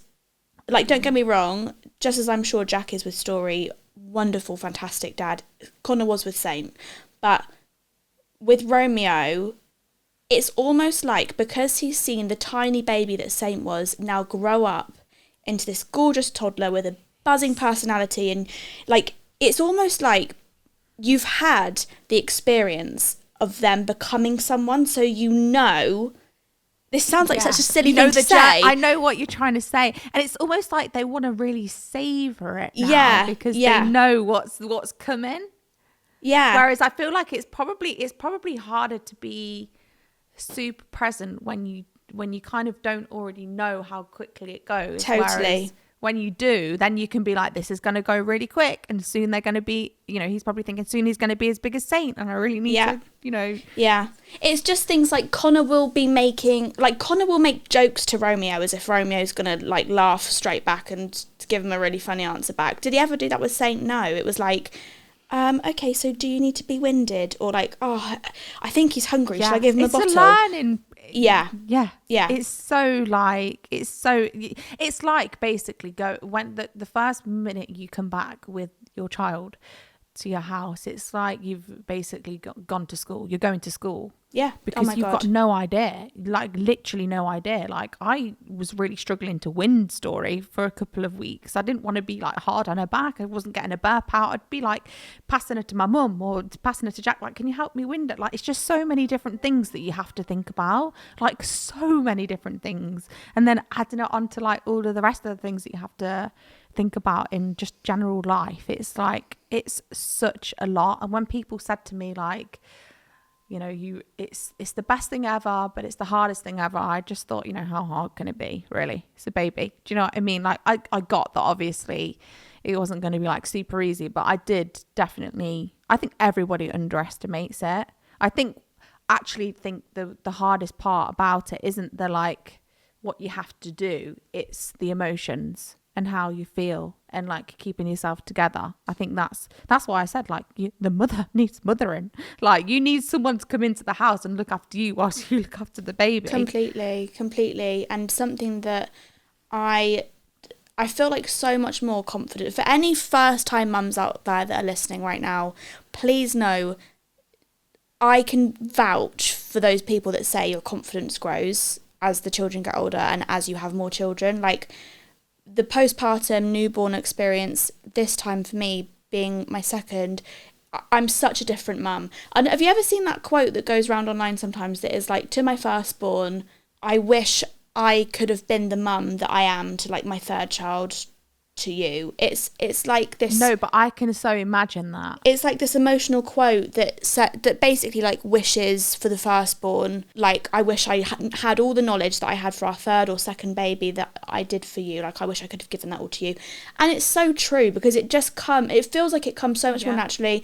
like, don't get me wrong, just as I'm sure Jack is with Story, wonderful, fantastic dad, Connor was with Saint. But with Romeo, it's almost like, because he's seen the tiny baby that Saint was now grow up into this gorgeous toddler with a buzzing personality, and like, it's almost like you've had the experience of them becoming someone, so you know. This sounds like such a silly thing to say. I know what you're trying to say, and it's almost like they want to really savor it now, because they know what's coming. Yeah. Whereas I feel like it's probably harder to be super present when you kind of don't already know how quickly it goes. Totally. Whereas when you do, then you can be like, this is going to go really quick, and soon they're going to be, you know, he's probably thinking soon he's going to be as big as Saint, and I really need to, you know. Yeah. It's just things like Connor will make jokes to Romeo as if Romeo's going to like laugh straight back and give him a really funny answer back. Did he ever do that with Saint? No. It was like, okay, so do you need to be winded? Or like, oh, I think he's hungry. Should I give him a bottle? It's a learning. Yeah. It's like basically when the first minute you come back with your child to your house, it's like you've basically gone to school. You're going to school. Yeah. Because you've got no idea, like literally no idea. Like, I was really struggling to wind Story for a couple of weeks. I didn't want to be like hard on her back. I wasn't getting a burp out. I'd be like passing her to my mum or passing her to Jack. Like, can you help me wind it? Like, it's just so many different things that you have to think about. Like, so many different things. And then adding it onto like all of the rest of the things that you have to think about in just general life. It's like, it's such a lot. And when people said to me like, you know, it's the best thing ever, but it's the hardest thing ever, I just thought, you know, how hard can it be, really? It's a baby. Do you know what I mean? Like, I got that obviously it wasn't going to be like super easy, but I think everybody underestimates it. I actually think the hardest part about it isn't the like what you have to do, it's the emotions and how you feel and like keeping yourself together. I think that's why I said like the mother needs mothering. Like, you need someone to come into the house and look after you whilst you look after the baby. Completely. And something that I feel like so much more confident for any first time mums out there that are listening right now. Please know, I can vouch for those people that say your confidence grows as the children get older and as you have more children. Like, the postpartum newborn experience this time for me being my second, I'm such a different mum. And have you ever seen that quote that goes around online sometimes that is like, to my firstborn, I wish I could have been the mum that I am to like my third child, to you. It's like this. No, but I can so imagine that. It's like this emotional quote that basically like wishes for the firstborn. Like, I wish I hadn't had all the knowledge that I had for our third or second baby that I did for you. Like, I wish I could have given that all to you. And it's so true, because it feels like it comes so much more naturally.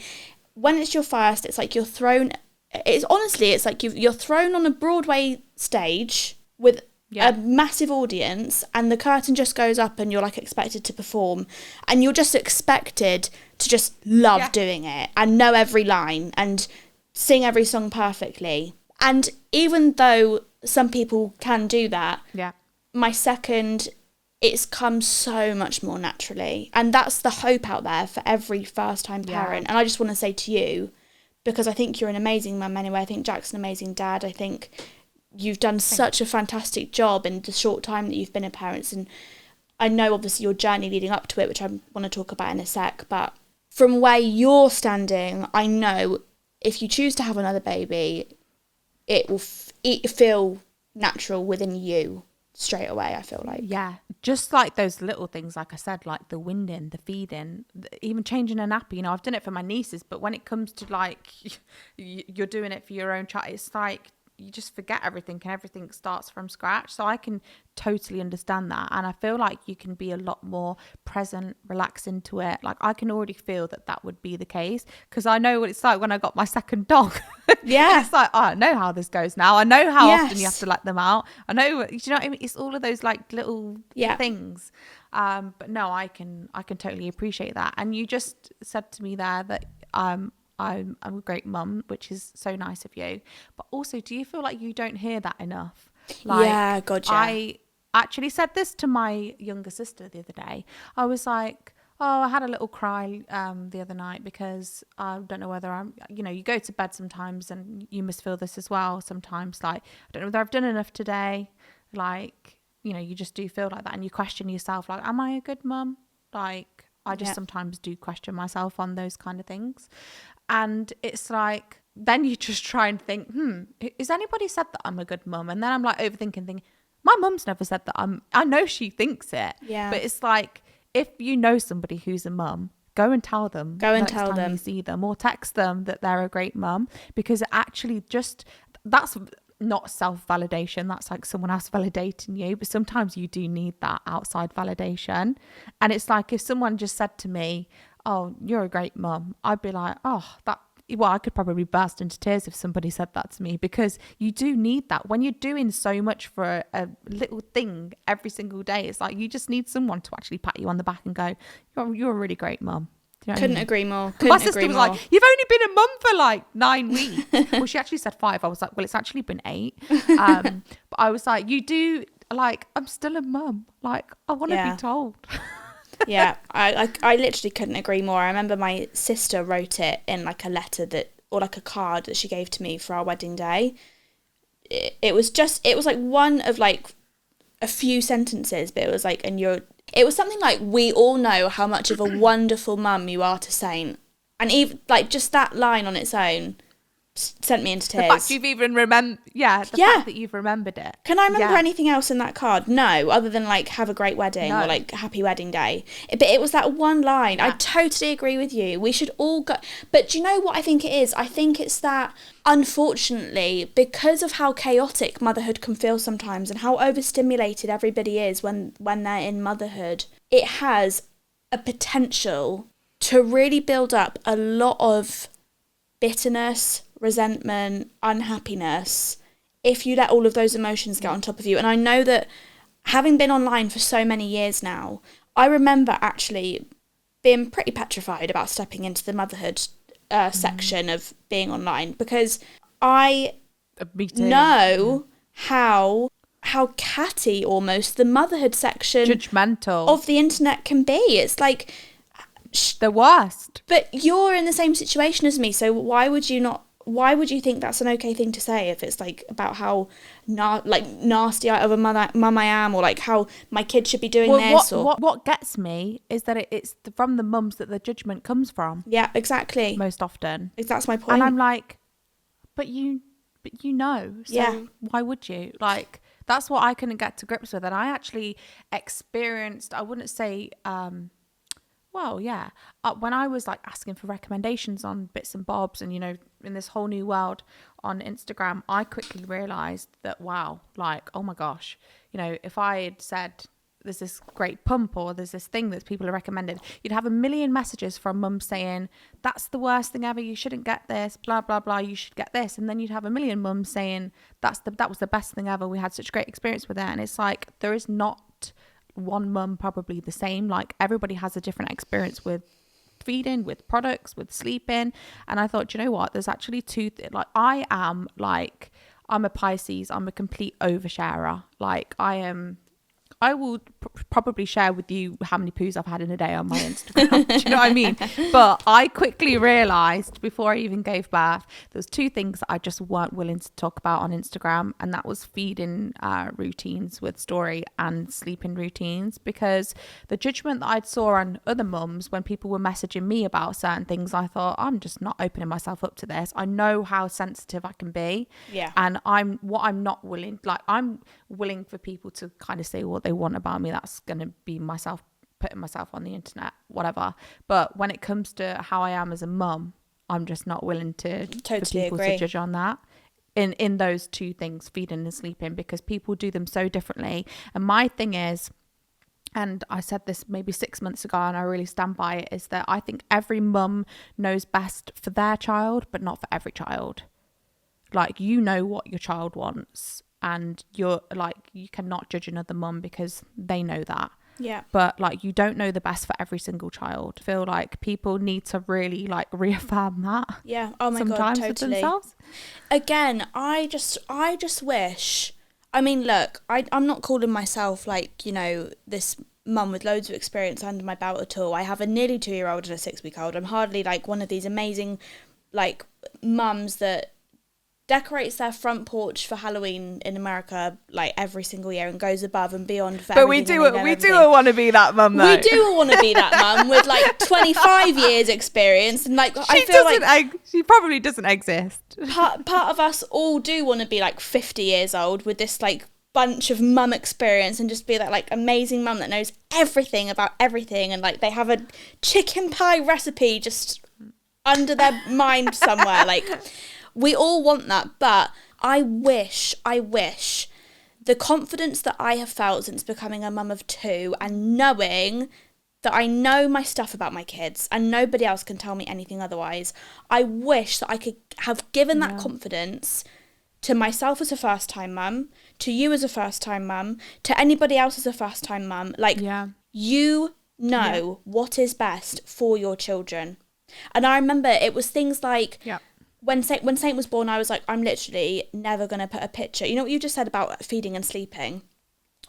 When it's your first, it's like you're thrown. It's like you're thrown on a Broadway stage with a massive audience, and the curtain just goes up and you're like expected to perform, and you're just expected to just love doing it and know every line and sing every song perfectly. And even though some people can do that, my second, it's come so much more naturally, and that's the hope out there for every first time parent. And I just want to say to you, because I think you're an amazing mum anyway, I think Jack's an amazing dad, I think you've done such a fantastic job in the short time that you've been a parent. And I know obviously your journey leading up to it, which I want to talk about in a sec, but from where you're standing, I know if you choose to have another baby, it will feel natural within you straight away, I feel like. Yeah, just like those little things, like I said, like the winding, the feeding, even changing a nappy. You know, I've done it for my nieces, but when it comes to like you're doing it for your own child, it's like you just forget everything and everything starts from scratch. So I can totally understand that, and I feel like you can be a lot more present, relax into it. Like, I can already feel that would be the case, because I know what it's like when I got my second dog. It's like, oh, I know how this goes now. I know how often you have to let them out. I know, do you know what I mean? It's all of those like little things. But no, I can totally appreciate that. And you just said to me there that I'm a great mum, which is so nice of you. But also, do you feel like you don't hear that enough? Like, I actually said this to my younger sister the other day. I was like, oh, I had a little cry the other night because I don't know whether you go to bed sometimes, and you must feel this as well sometimes. Like, I don't know whether I've done enough today. Like, you just do feel like that, and you question yourself, like, am I a good mum? Like, I just sometimes do question myself on those kind of things. And it's like, then you just try and think, has anybody said that I'm a good mum? And then I'm like overthinking, thinking, my mum's never said that I know she thinks it. Yeah. But it's like, if you know somebody who's a mum, go and tell them. Go and tell them. You see them, or text them that they're a great mum, because it actually that's not self-validation. That's like someone else validating you. But sometimes you do need that outside validation. And it's like, if someone just said to me, oh, you're a great mum, I'd be like, I could probably burst into tears if somebody said that to me, because you do need that when you're doing so much for a little thing every single day. It's like, you just need someone to actually pat you on the back and go, you're a really great mum. Couldn't agree more. My sister was like, you've only been a mum for like 9 weeks. Well, she actually said 5. I was like, well, it's actually been 8. But I was like, you do, like, I'm still a mum. Like, I want to be told. I literally couldn't agree more. I remember my sister wrote it in like a letter or like a card that she gave to me for our wedding day. It was like one of like a few sentences, but it was like, it was something like, we all know how much of a wonderful mum you are to Saint. And even like just that line on its own sent me into tears. The fact you've even fact that you've remembered it. Can I remember anything else in that card? No, other than like, have a great wedding or like happy wedding day. But it was that one line. I totally agree with you. We should all go. But do you know what I think it is? I think it's that, unfortunately, because of how chaotic motherhood can feel sometimes and how overstimulated everybody is when they're in motherhood, it has a potential to really build up a lot of bitterness, resentment, unhappiness, if you let all of those emotions get on top of you. And I know that, having been online for so many years now, I remember actually being pretty petrified about stepping into the motherhood section of being online, because I know how catty almost the motherhood section, judgmental, of the internet can be. It's like the worst. But you're in the same situation as me, so why would you think that's an okay thing to say if it's like about how nasty of a mum I am, or like how my kid should be doing this? What gets me is that it's from the mums that the judgment comes from. Yeah, exactly. Most often. That's my point. And I'm like, but you know, so why would you? Like, That's what I couldn't get to grips with. And I actually experienced, I wouldn't say, when I was like asking for recommendations on bits and bobs and, you know, in this whole new world on Instagram, I quickly realized that, wow, like, oh my gosh, you know, if I had said there's this great pump or there's this thing that people are recommended, you'd have a million messages from mums saying, that's the worst thing ever, you shouldn't get this, blah, blah, blah, you should get this. And then you'd have a million mums saying, that was the best thing ever, we had such great experience with it. And it's like, there is not one mum probably the same. Like, everybody has a different experience with feeding, with products, with sleeping. And I thought, you know what, there's actually I'm a Pisces, I'm a complete oversharer. Like, I will probably share with you how many poos I've had in a day on my Instagram. Do you know what I mean? But I quickly realised before I even gave birth, there was two things that I just weren't willing to talk about on Instagram. And that was feeding routines with Story and sleeping routines. Because the judgment that I saw on other mums when people were messaging me about certain things, I thought, I'm just not opening myself up to this. I know how sensitive I can be. Yeah. And I'm not willing, like, I'm willing for people to kind of say what they want about me. That's going to be myself putting myself on the internet, whatever. But when it comes to how I am as a mum, I'm just not willing for people to judge on that in those two things, feeding and sleeping, because people do them so differently. And my thing is, and I said this maybe 6 months ago and I really stand by it, is that I think every mum knows best for their child, but not for every child. Like, you know what your child wants, and you're like, you cannot judge another mum because they know that. Yeah. But like, you don't know the best for every single child. I feel like people need to really like reaffirm that. Yeah. Oh my God, totally. With themselves. Again, I just wish, I mean, look, I'm not calling myself like, you know, this mum with loads of experience under my belt at all. I have a nearly 2-year-old and a 6-week-old. I'm hardly like one of these amazing like mums that decorates their front porch for Halloween in America like every single year and goes above and beyond for everything. But we do want to be that mum, though. We do want to be that mum with like 25 years experience, and like she probably doesn't exist. Part of us all do want to be like 50 years old with this like bunch of mum experience and just be that like amazing mum that knows everything about everything, and like they have a chicken pie recipe just under their mind somewhere. Like, we all want that, but I wish the confidence that I have felt since becoming a mum of 2 and knowing that I know my stuff about my kids and nobody else can tell me anything otherwise, I wish that I could have given that confidence to myself as a first-time mum, to you as a first-time mum, to anybody else as a first-time mum. Like, you know what is best for your children. And I remember it was things like... When Saint was born, I was like, I'm literally never going to put a picture. You know what you just said about feeding and sleeping?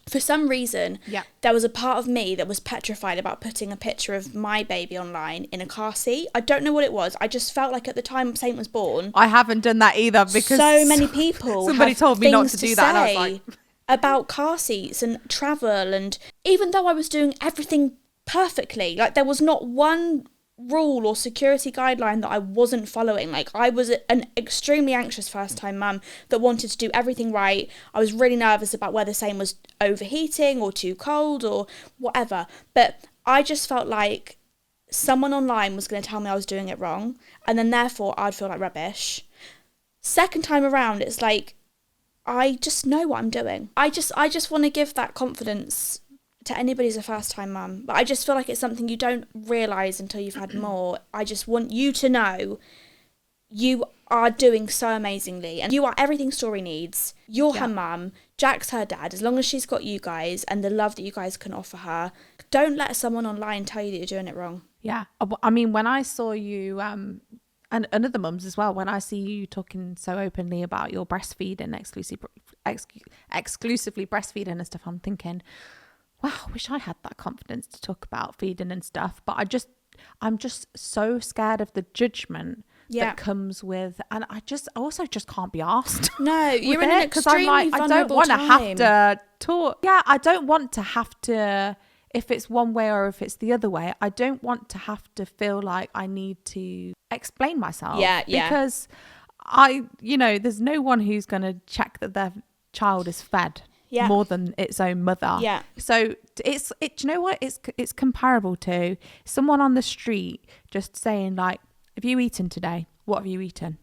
For some reason, there was a part of me that was petrified about putting a picture of my baby online in a car seat. I don't know what it was. I just felt like at the time Saint was born... I haven't done that either, because... so many people somebody told me not to do that, and I was like... about car seats and travel, and even though I was doing everything perfectly, like there was not one rule or security guideline that I wasn't following. Like, I was an extremely anxious first-time mum that wanted to do everything right. I was really nervous about whether Saint was overheating or too cold or whatever, but I just felt like someone online was going to tell me I was doing it wrong, and then therefore I'd feel like rubbish. Second time around, it's like, I just know what I'm doing. I just want to give that confidence to anybody who's a first-time mum. But I just feel like it's something you don't realise until you've had more. I just want you to know you are doing so amazingly, and you are everything Story needs. You're her mum, Jack's her dad. As long as she's got you guys and the love that you guys can offer her, don't let someone online tell you that you're doing it wrong. Yeah. I mean, when I saw you... and other mums as well, when I see you talking so openly about your breastfeeding, exclusively breastfeeding and stuff, I'm thinking, wow, I wish I had that confidence to talk about feeding and stuff. But I'm just so scared of the judgment that comes with, and I also just can't be asked. No, you're in an extremely vulnerable time. I don't want to have to talk. Yeah, I don't want to have to, if it's one way or if it's the other way, I don't want to have to feel like I need to explain myself. Yeah. Because there's no one who's going to check that their child is fed. more than its own mother. Yeah. So do you know what it's comparable to? Someone on the street just saying like, have you eaten today? What have you eaten?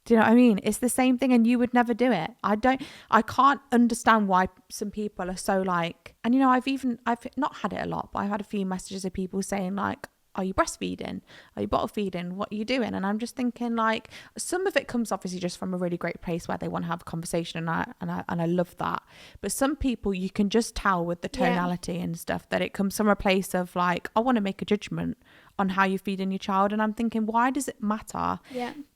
Do you know what I mean? It's the same thing, and you would never do it. I can't understand why some people are so like, and you know, I've not had it a lot, but I've had a few messages of people saying like, are you breastfeeding? Are you bottle feeding? What are you doing? And I'm just thinking like, some of it comes obviously just from a really great place where they want to have a conversation, and I love that. But some people, you can just tell with the tonality and stuff that it comes from a place of like, I want to make a judgment on how you're feeding your child. And I'm thinking, why does it matter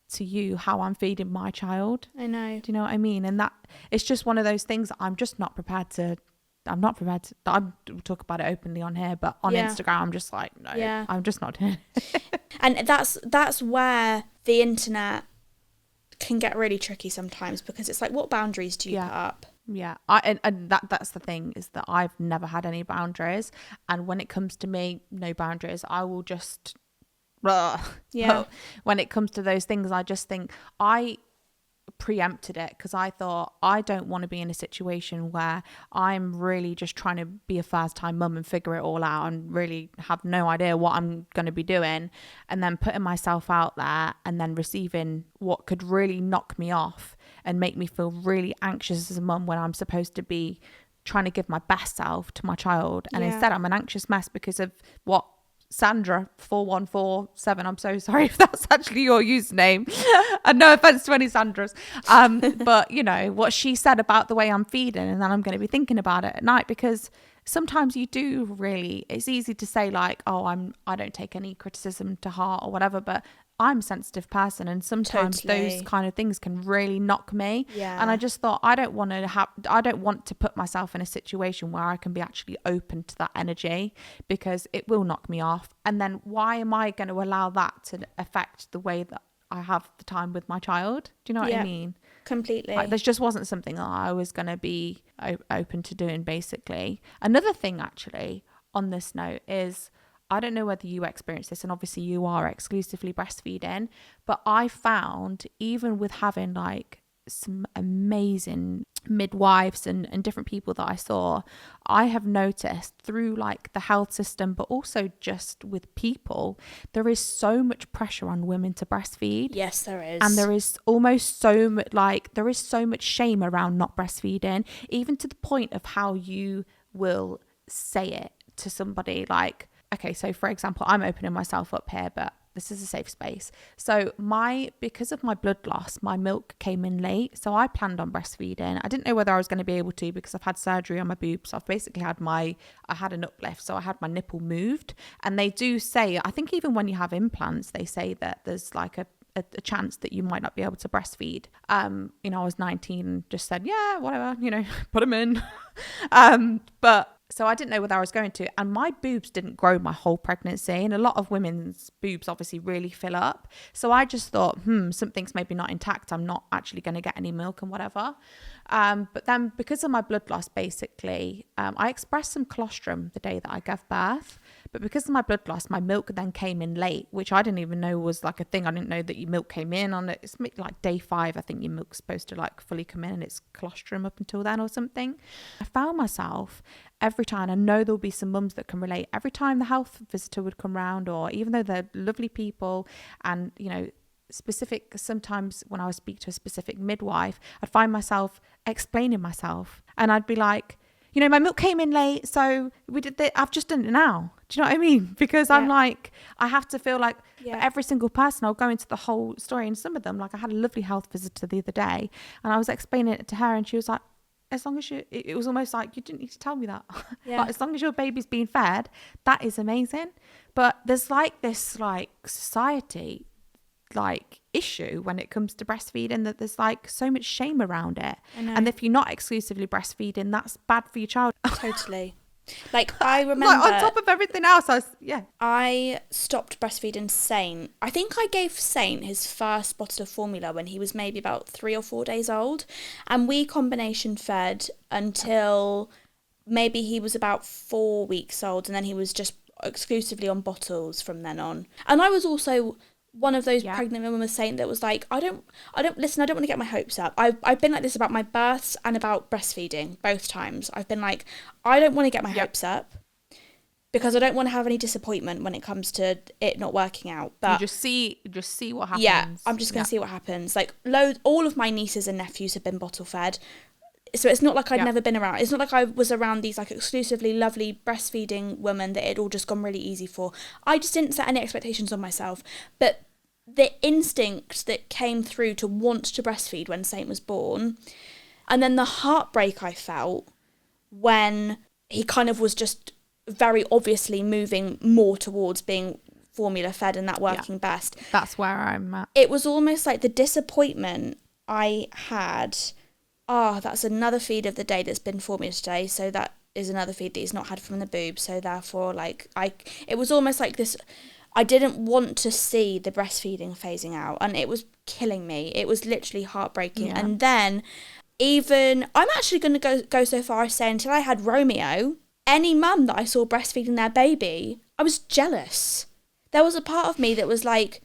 to you how I'm feeding my child? I know. Do you know what I mean? And that it's just one of those things that I'm not prepared to I talk about it openly on here, but on Instagram I'm just like, no, I'm just not doing it. And that's where the internet can get really tricky sometimes, because it's like, what boundaries do you put up? Yeah, and that's the thing, is that I've never had any boundaries, and when it comes to me, no boundaries. I will just But when it comes to those things, I just think I preempted it, because I thought, I don't want to be in a situation where I'm really just trying to be a first time mum and figure it all out and really have no idea what I'm going to be doing, and then putting myself out there and then receiving what could really knock me off and make me feel really anxious as a mum, when I'm supposed to be trying to give my best self to my child. And instead I'm an anxious mess because of what Sandra 4147, I'm so sorry if that's actually your username, and no offense to any Sandras, but you know what she said about the way I'm feeding, and then I'm going to be thinking about it at night, because sometimes you do really, it's easy to say like, oh, I don't take any criticism to heart or whatever, but I'm a sensitive person, and sometimes those kind of things can really knock me. And I just thought, I don't want to put myself in a situation where I can be actually open to that energy, because it will knock me off. And then why am I going to allow that to affect the way that I have the time with my child? Do you know what I mean? Completely. Like, this just wasn't something that I was going to be open to doing, basically. Another thing actually on this note is, I don't know whether you experience this, and obviously you are exclusively breastfeeding, but I found, even with having like some amazing midwives and different people that I saw, I have noticed through like the health system, but also just with people, there is so much pressure on women to breastfeed. Yes, there is. And there is almost so much shame around not breastfeeding, even to the point of how you will say it to somebody. Like, okay, so for example, I'm opening myself up here, but this is a safe space. So because of my blood loss, my milk came in late. So I planned on breastfeeding. I didn't know whether I was going to be able to, because I've had surgery on my boobs. I've basically had I had an uplift. So I had my nipple moved. And they do say, I think even when you have implants, they say that there's like a chance that you might not be able to breastfeed. You know, I was 19 and just said, yeah, whatever, you know, put them in. But so I didn't know whether I was going to, and my boobs didn't grow my whole pregnancy, and a lot of women's boobs obviously really fill up. So I just thought, something's maybe not intact. I'm not actually going to get any milk and whatever. But then because of my blood loss, basically, I expressed some colostrum the day that I gave birth. But because of my blood loss, my milk then came in late, which I didn't even know was like a thing. I didn't know that your milk came in on it. It's like day 5. I think your milk's supposed to like fully come in, and it's colostrum up until then or something. I found myself every time, I know there'll be some mums that can relate, every time the health visitor would come round, or even though they're lovely people, and you know, sometimes when I would speak to a specific midwife, I'd find myself explaining myself, and I'd be like, you know, my milk came in late, so I've just done it now. Do you know what I mean? Because I'm like, I have to feel like for every single person, I'll go into the whole story. And some of them, like I had a lovely health visitor the other day, and I was explaining it to her, and she was like, as long as it was almost like, you didn't need to tell me that. Like, as long as your baby's being fed, that is amazing. But there's like this like society like issue when it comes to breastfeeding, that there's like so much shame around it. And if you're not exclusively breastfeeding, that's bad for your child. Totally. Like, I remember, like, on top of everything else, I stopped breastfeeding Saint. I think I gave Saint his first bottle of formula when he was maybe about 3 or 4 days old, and we combination fed until maybe he was about 4 weeks old, and then he was just exclusively on bottles from then on. And I was also one of those pregnant women was saying that was like, I don't want to get my hopes up. I've been like this about my births and about breastfeeding both times. I've been like, I don't want to get my hopes up because I don't want to have any disappointment when it comes to it not working out. But you just see what happens. Yeah, I'm just going to see what happens. Like all of my nieces and nephews have been bottle fed. So it's not like I'd never been around. It's not like I was around these like exclusively lovely breastfeeding women that it all just gone really easy for. I just didn't set any expectations on myself. But the instinct that came through to want to breastfeed when Saint was born, and then the heartbreak I felt when he kind of was just very obviously moving more towards being formula fed and that working best. That's where I'm at. It was almost like the disappointment I had. That's another feed of the day that's been formula today, so that is another feed that he's not had from the boob, so therefore it was almost like this. I didn't want to see the breastfeeding phasing out, and it was killing me. It was literally heartbreaking. And then even I'm actually going to go so far as say, until I had Romeo, any mum that I saw breastfeeding their baby, I was jealous. There was a part of me that was like,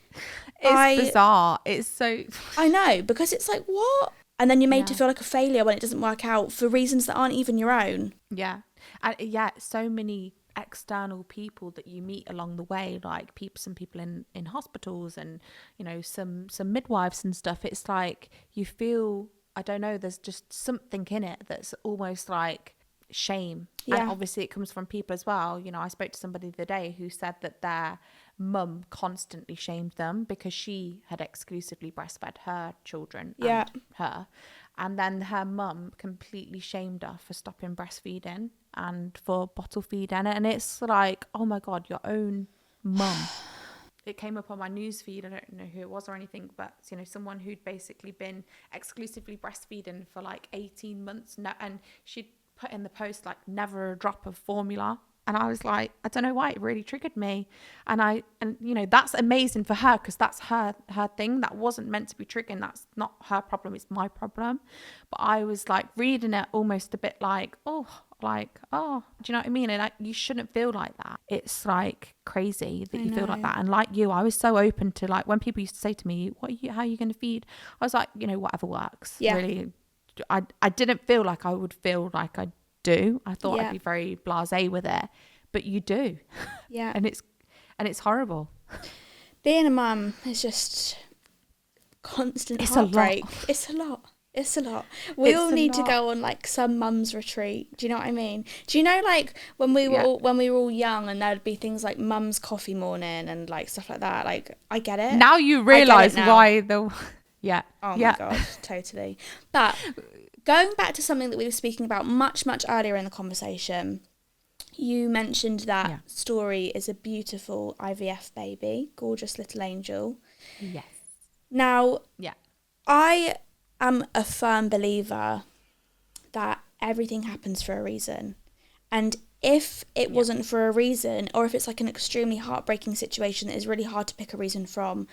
it's bizarre. It's so I know, because it's like, what? And then you're made to feel like a failure when it doesn't work out for reasons that aren't even your own. Yeah. And so many external people that you meet along the way, like some people in hospitals and, you know, some midwives and stuff. It's like you feel, I don't know, there's just something in it that's almost like shame. And obviously it comes from people as well. You know, I spoke to somebody the other day who said that their mum constantly shamed them because she had exclusively breastfed her children and her, and then her mum completely shamed her for stopping breastfeeding and for bottle feeding. And it's like, oh my god, your own mum. It came up on my news feed. I don't know who it was or anything, but you know, someone who'd basically been exclusively breastfeeding for like 18 months and she'd put in the post like never a drop of formula. And I was like, I don't know why, it really triggered me. And you know, that's amazing for her because that's her thing. That wasn't meant to be triggering. That's not her problem. It's my problem. But I was like reading it almost a bit like, do you know what I mean? And you shouldn't feel like that. It's like crazy that you feel like that. And like you, I was so open to like when people used to say to me, how are you going to feed? I was like, you know, whatever works. Yeah. Really, I didn't feel like I would feel like I do. I thought I'd be very blasé with it, but you do. Yeah. and it's horrible. Being a mum is just constant heartbreak. It's a lot. We all need to go on like some mum's retreat. Do you know what I mean? Do you know like when we were all young and there'd be things like mum's coffee morning and like stuff like that? Like I get it. Now you realise why the Oh my god, totally. But going back to something that we were speaking about much, much earlier in the conversation, you mentioned that Story is a beautiful IVF baby, gorgeous little angel. Yes. Now, I am a firm believer that everything happens for a reason. And if it wasn't for a reason, or if it's like an extremely heartbreaking situation that is really hard to pick a reason from,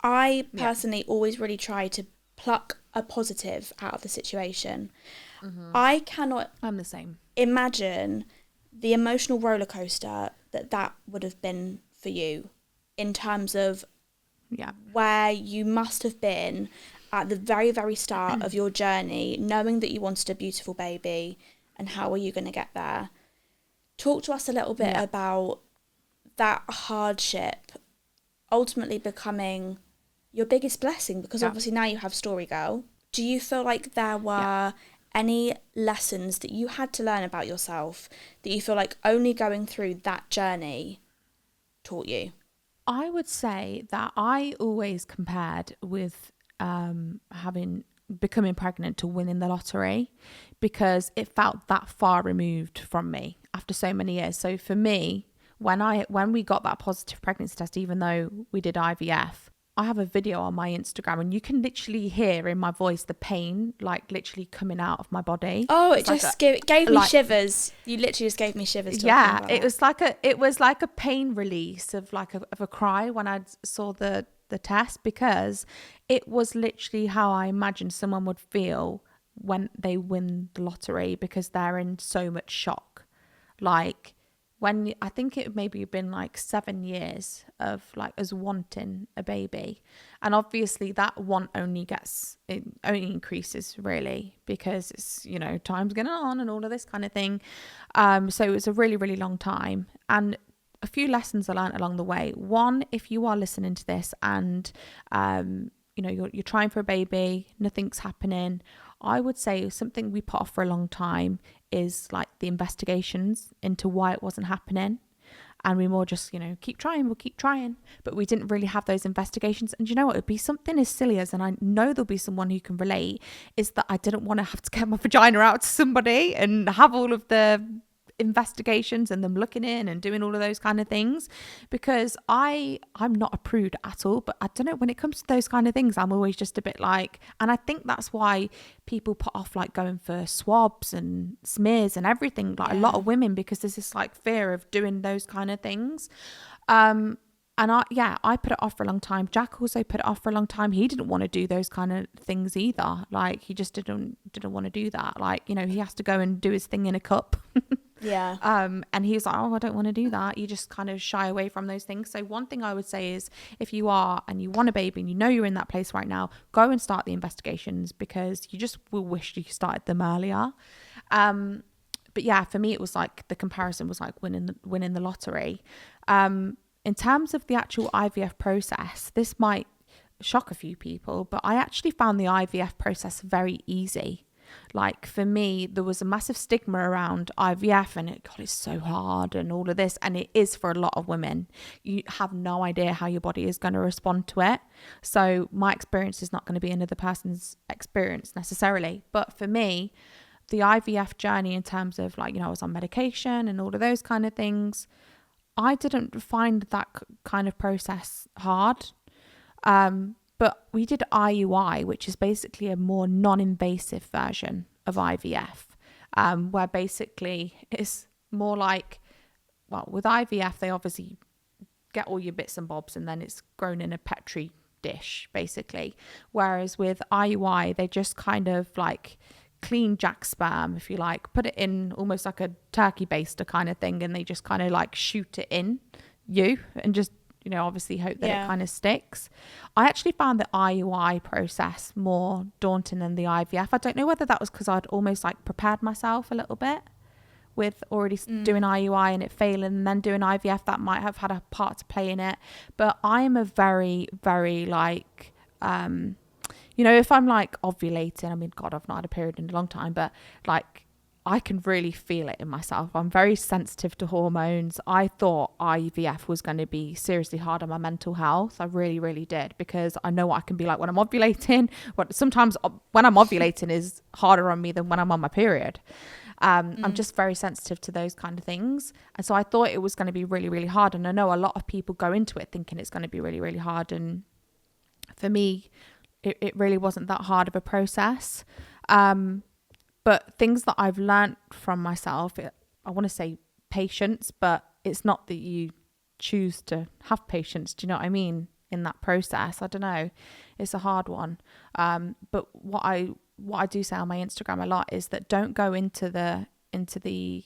I personally always really try to pluck a positive out of the situation. I cannot I'm the same. Imagine the emotional roller coaster that would have been for you in terms of where you must have been at the very, very start of your journey, knowing that you wanted a beautiful baby, and how are you going to get there? Talk to us a little bit about that hardship ultimately becoming your biggest blessing, because obviously now you have Story Girl. Do you feel like there were any lessons that you had to learn about yourself that you feel like only going through that journey taught you? I would say that I always compared with becoming pregnant to winning the lottery, because it felt that far removed from me after so many years. So for me, when we got that positive pregnancy test, even though we did IVF, I have a video on my Instagram and you can literally hear in my voice the pain like literally coming out of my body. Oh, it just gave me shivers. You literally just gave me shivers. It was like a pain release of a cry when I saw the test, because it was literally how I imagined someone would feel when they win the lottery, because they're in so much shock. Like I think it maybe been like 7 years of like us wanting a baby, and obviously that want only increases really, because it's, you know, time's going on and all of this kind of thing. So it was a really, really long time, and a few lessons I learned along the way. One, if you are listening to this and you know, you're trying for a baby, nothing's happening, I would say something we put off for a long time is like the investigations into why it wasn't happening. And we more just, you know, we'll keep trying. But we didn't really have those investigations. And you know what? It'd be something as silly as, and I know there'll be someone who can relate, is that I didn't want to have to get my vagina out to somebody and have all of the investigations and them looking in and doing all of those kind of things, because I'm not a prude at all, but I don't know, when it comes to those kind of things, I'm always just a bit like, and I think that's why people put off like going for swabs and smears and everything, like a lot of women, because there's this like fear of doing those kind of things. And I put it off for a long time. Jack also put it off for a long time. He didn't want to do those kind of things either. Like he just didn't want to do that. Like, you know, he has to go and do his thing in a cup. Yeah. And he was like, oh, I don't want to do that. You just kind of shy away from those things. So one thing I would say is, if you are and you want a baby and you know you're in that place right now, go and start the investigations, because you just will wish you started them earlier. But yeah, for me, it was like the comparison was like winning the lottery. In terms of the actual IVF process, this might shock a few people, but I actually found the IVF process very easy. Like for me, there was a massive stigma around IVF and it's so hard and all of this. And it is for a lot of women. You have no idea how your body is going to respond to it. So my experience is not going to be another person's experience necessarily. But for me, the IVF journey, in terms of like, you know, I was on medication and all of those kind of things, I didn't find that kind of process hard. But we did IUI, which is basically a more non-invasive version of IVF, where basically it's more like, well, with IVF, they obviously get all your bits and bobs and then it's grown in a Petri dish, basically. Whereas with IUI, they just kind of like clean Jack sperm, if you like, put it in almost like a turkey baster kind of thing, and they just kind of like shoot it in you and just, you know, obviously hope that it kind of sticks. I actually found the IUI process more daunting than the IVF. I don't know whether that was because I'd almost like prepared myself a little bit with already doing IUI and it failing, and then doing IVF. That might have had a part to play in it. But I'm a very, very like, you know, if I'm like ovulating, I mean, God, I've not had a period in a long time, but like, I can really feel it in myself. I'm very sensitive to hormones. I thought IVF was going to be seriously hard on my mental health. I really, really did, because I know what I can be like when I'm ovulating. Sometimes when I'm ovulating is harder on me than when I'm on my period. I'm just very sensitive to those kind of things. And so I thought it was going to be really, really hard. And I know a lot of people go into it thinking it's going to be really, really hard. And for me, it really wasn't that hard of a process. But things that I've learned from myself, I want to say patience, but it's not that you choose to have patience. Do you know what I mean? In that process, I don't know. It's a hard one. But what I do say on my Instagram a lot is that don't go into the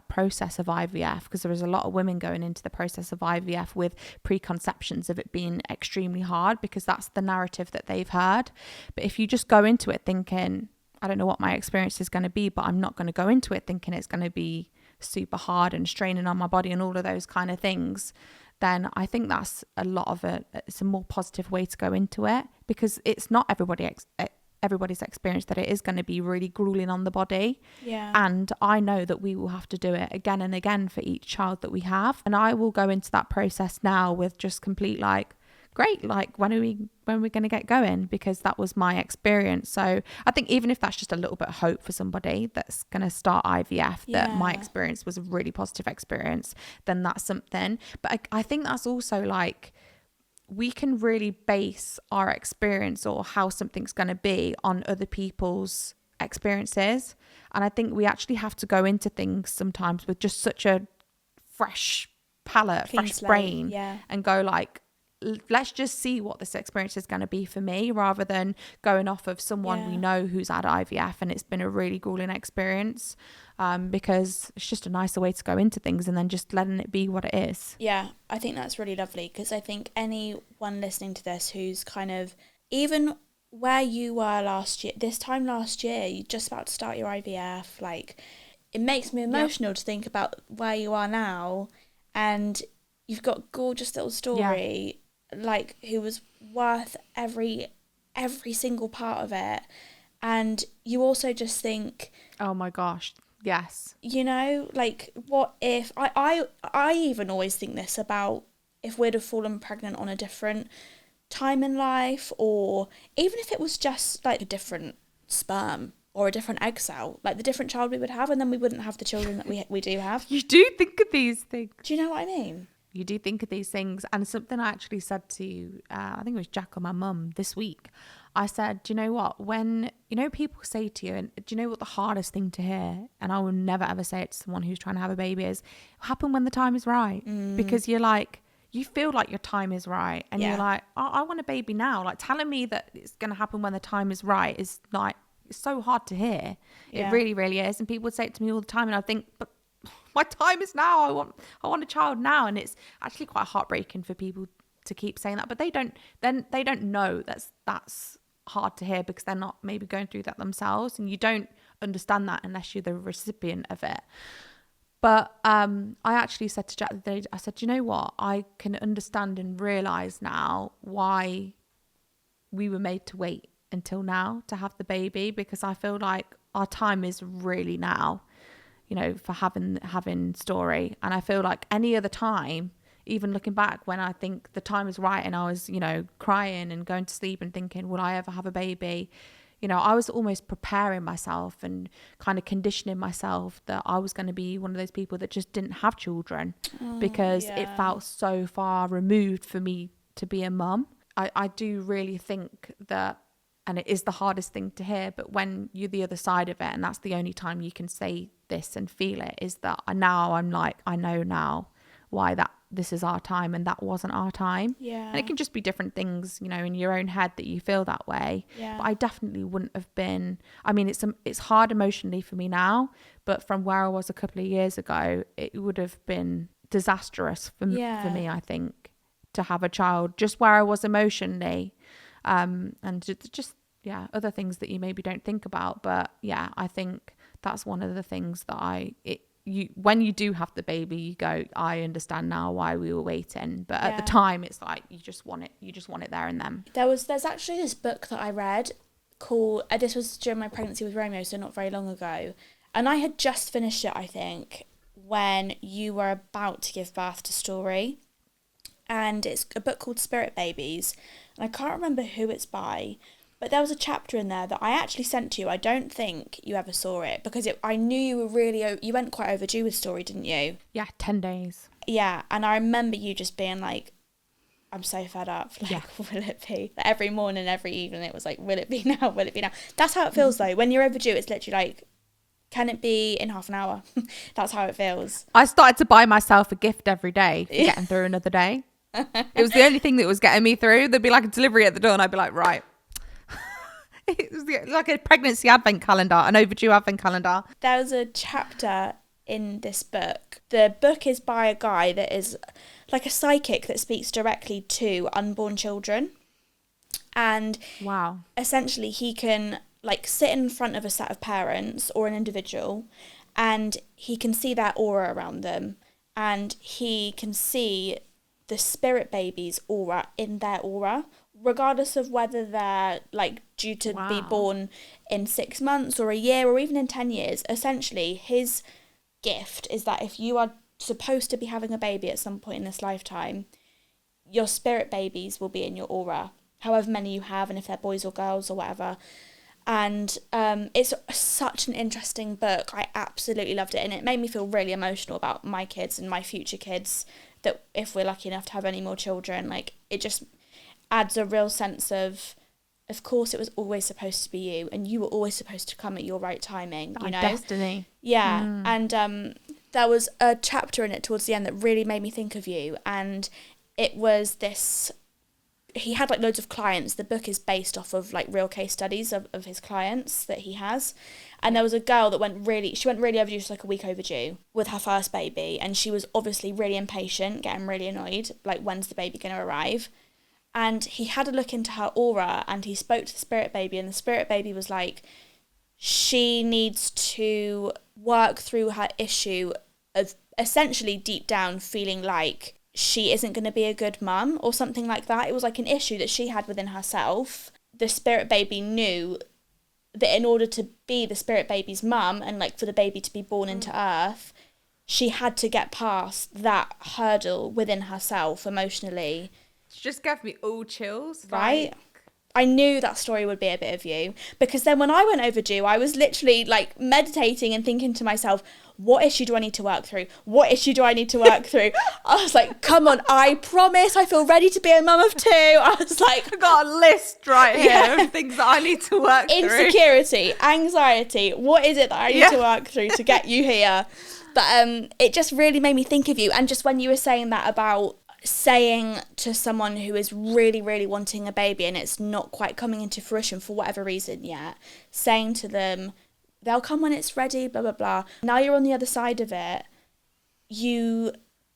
process of IVF, because there is a lot of women going into the process of IVF with preconceptions of it being extremely hard, because that's the narrative that they've heard. But if you just go into it thinking, I don't know what my experience is going to be, but I'm not going to go into it thinking it's going to be super hard and straining on my body and all of those kind of things, then I think that's it's a more positive way to go into it, because it's not everybody's experience that it is going to be really grueling on the body. Yeah. And I know that we will have to do it again and again for each child that we have. And I will go into that process now with just complete like, great, like when are we going to get going, because that was my experience. So I think even if that's just a little bit of hope for somebody that's going to start IVF, that my experience was a really positive experience, then that's something. But I think that's also like, we can really base our experience or how something's going to be on other people's experiences. And I think we actually have to go into things sometimes with just such a fresh palette, fresh brain, and go like, let's just see what this experience is going to be for me, rather than going off of someone we know who's had IVF and it's been a really grueling experience, because it's just a nicer way to go into things and then just letting it be what it is. Yeah, I think that's really lovely, because I think anyone listening to this who's kind of, even where you were this time last year, you're just about to start your IVF, like, it makes me emotional to think about where you are now, and you've got a gorgeous little story, like, who was worth every single part of it. And you also just think, oh my gosh, yes, you know, like, what if I even always think this about if we'd have fallen pregnant on a different time in life, or even if it was just like a different sperm or a different egg cell, like the different child we would have, and then we wouldn't have the children that we do have. You do think of these things. Do you know what I mean? You do think of these things. And something I actually said to, I think it was Jack or my mum this week. I said, do you know what? When, you know, people say to you, and do you know what the hardest thing to hear? And I will never, ever say it to someone who's trying to have a baby is, it'll happen when the time is right. Because you're like, you feel like your time is right. And you're like, oh, I want a baby now. Like, telling me that it's going to happen when the time is right is like, it's so hard to hear. It really, really is. And people would say it to me all the time. And I think, but my time is now. I want a child now. And it's actually quite heartbreaking for people to keep saying that, but they don't know that's hard to hear, because they're not maybe going through that themselves, and you don't understand that unless you're the recipient of it. But I actually said to Jack the other day, I said, you know what? I can understand and realize now why we were made to wait until now to have the baby, because I feel like our time is really now, you know, for having Story. And I feel like any other time, even looking back when I think the time is right and I was, you know, crying and going to sleep and thinking, will I ever have a baby? You know, I was almost preparing myself and kind of conditioning myself that I was going to be one of those people that just didn't have children, because it felt so far removed for me to be a mum. I do really think that, and it is the hardest thing to hear, but when you're the other side of it, and that's the only time you can say this and feel it, is that now I'm like, I know now why this is our time and that wasn't our time. And it can just be different things, you know, in your own head that you feel that way. But I definitely wouldn't have been, I mean, it's hard emotionally for me now, but from where I was a couple of years ago, it would have been disastrous for me, I think, to have a child just where I was emotionally, and just other things that you maybe don't think about. But I think that's one of the things that when you do have the baby, you go, I understand now why we were waiting. But at the time, it's like you just want it there and then. There's actually this book that I read called, this was during my pregnancy with Romeo, so not very long ago, and I had just finished it, I think, when you were about to give birth to Story. And it's a book called Spirit Babies, and I can't remember who it's by, but there was a chapter in there that I actually sent to you. I don't think you ever saw it, because I knew you were you went quite overdue with Story, didn't you? Yeah, 10 days. Yeah, and I remember you just being like, I'm so fed up. Like, will it be? Like, every morning, every evening, it was like, will it be now? Will it be now? That's how it feels, though. When you're overdue, it's literally like, can it be in half an hour? That's how it feels. I started to buy myself a gift every day for getting through another day. It was the only thing that was getting me through. There'd be like a delivery at the door and I'd be like, right. It was like a pregnancy advent calendar, an overdue advent calendar. There was a chapter in this book. The book is by a guy that is like a psychic that speaks directly to unborn children. And essentially he can like sit in front of a set of parents or an individual, and he can see their aura around them, and he can see the spirit baby's aura in their aura, regardless of whether they're like due to be born in 6 months or a year or even in 10 years. Essentially, his gift is that if you are supposed to be having a baby at some point in this lifetime, your spirit babies will be in your aura, however many you have, and if they're boys or girls or whatever. And it's such an interesting book. I absolutely loved it, and it made me feel really emotional about my kids and my future kids, that if we're lucky enough to have any more children, like, it just adds a real sense of course it was always supposed to be you, and you were always supposed to come at your right timing, you know? Destiny. Yeah. And there was a chapter in it towards the end that really made me think of you, and it was this he had like loads of clients. The book is based off of like real case studies of his clients that he has. And there was a girl that went really overdue, just like a week overdue with her first baby. And she was obviously really impatient, getting really annoyed, like, when's the baby going to arrive? And he had a look into her aura and he spoke to the spirit baby, and the spirit baby was like, she needs to work through her issue of essentially deep down feeling like she isn't going to be a good mum or something like that. It was like an issue that she had within herself. The spirit baby knew that in order to be the spirit baby's mum and like for the baby to be born into earth, she had to get past that hurdle within herself emotionally. It just gave me all chills. Right? Like... I knew that story would be a bit of you, because then when I went overdue, I was literally like meditating and thinking to myself, what issue do I need to work through? What issue do I need to work through? I was like, come on, I promise I feel ready to be a mum of 2. I was like, I've got a list right here of things that I need to work through. Insecurity, anxiety, what is it that I need to work through to get you here? But it just really made me think of you. And just when you were saying that about saying to someone who is really, really wanting a baby and it's not quite coming into fruition for whatever reason yet, saying to them, they'll come when it's ready, blah, blah, blah. Now you're on the other side of it. You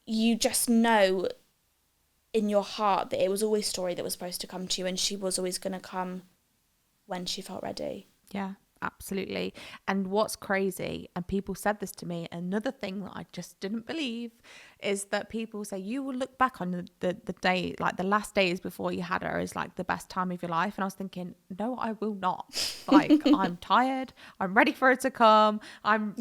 just know in your heart that it was always Story that was supposed to come to you, and she was always going to come when she felt ready. Yeah, absolutely. And what's crazy, and people said this to me, another thing that I just didn't believe is that people say you will look back on the day, like the last days before you had her, is like the best time of your life. And I was thinking, no, I will not. Like, I'm tired, I'm ready for her to come, I'm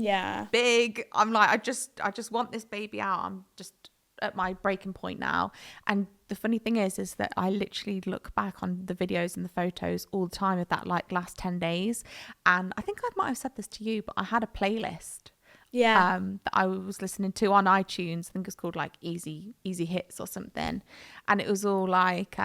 big, I'm like, I just want this baby out, I'm just at my breaking point now. And the funny thing is that I literally look back on the videos and the photos all the time of that like last 10 days. And I think I might have said this to you, but I had a playlist that I was listening to on iTunes. I think it's called like Easy Hits or something. And it was all like,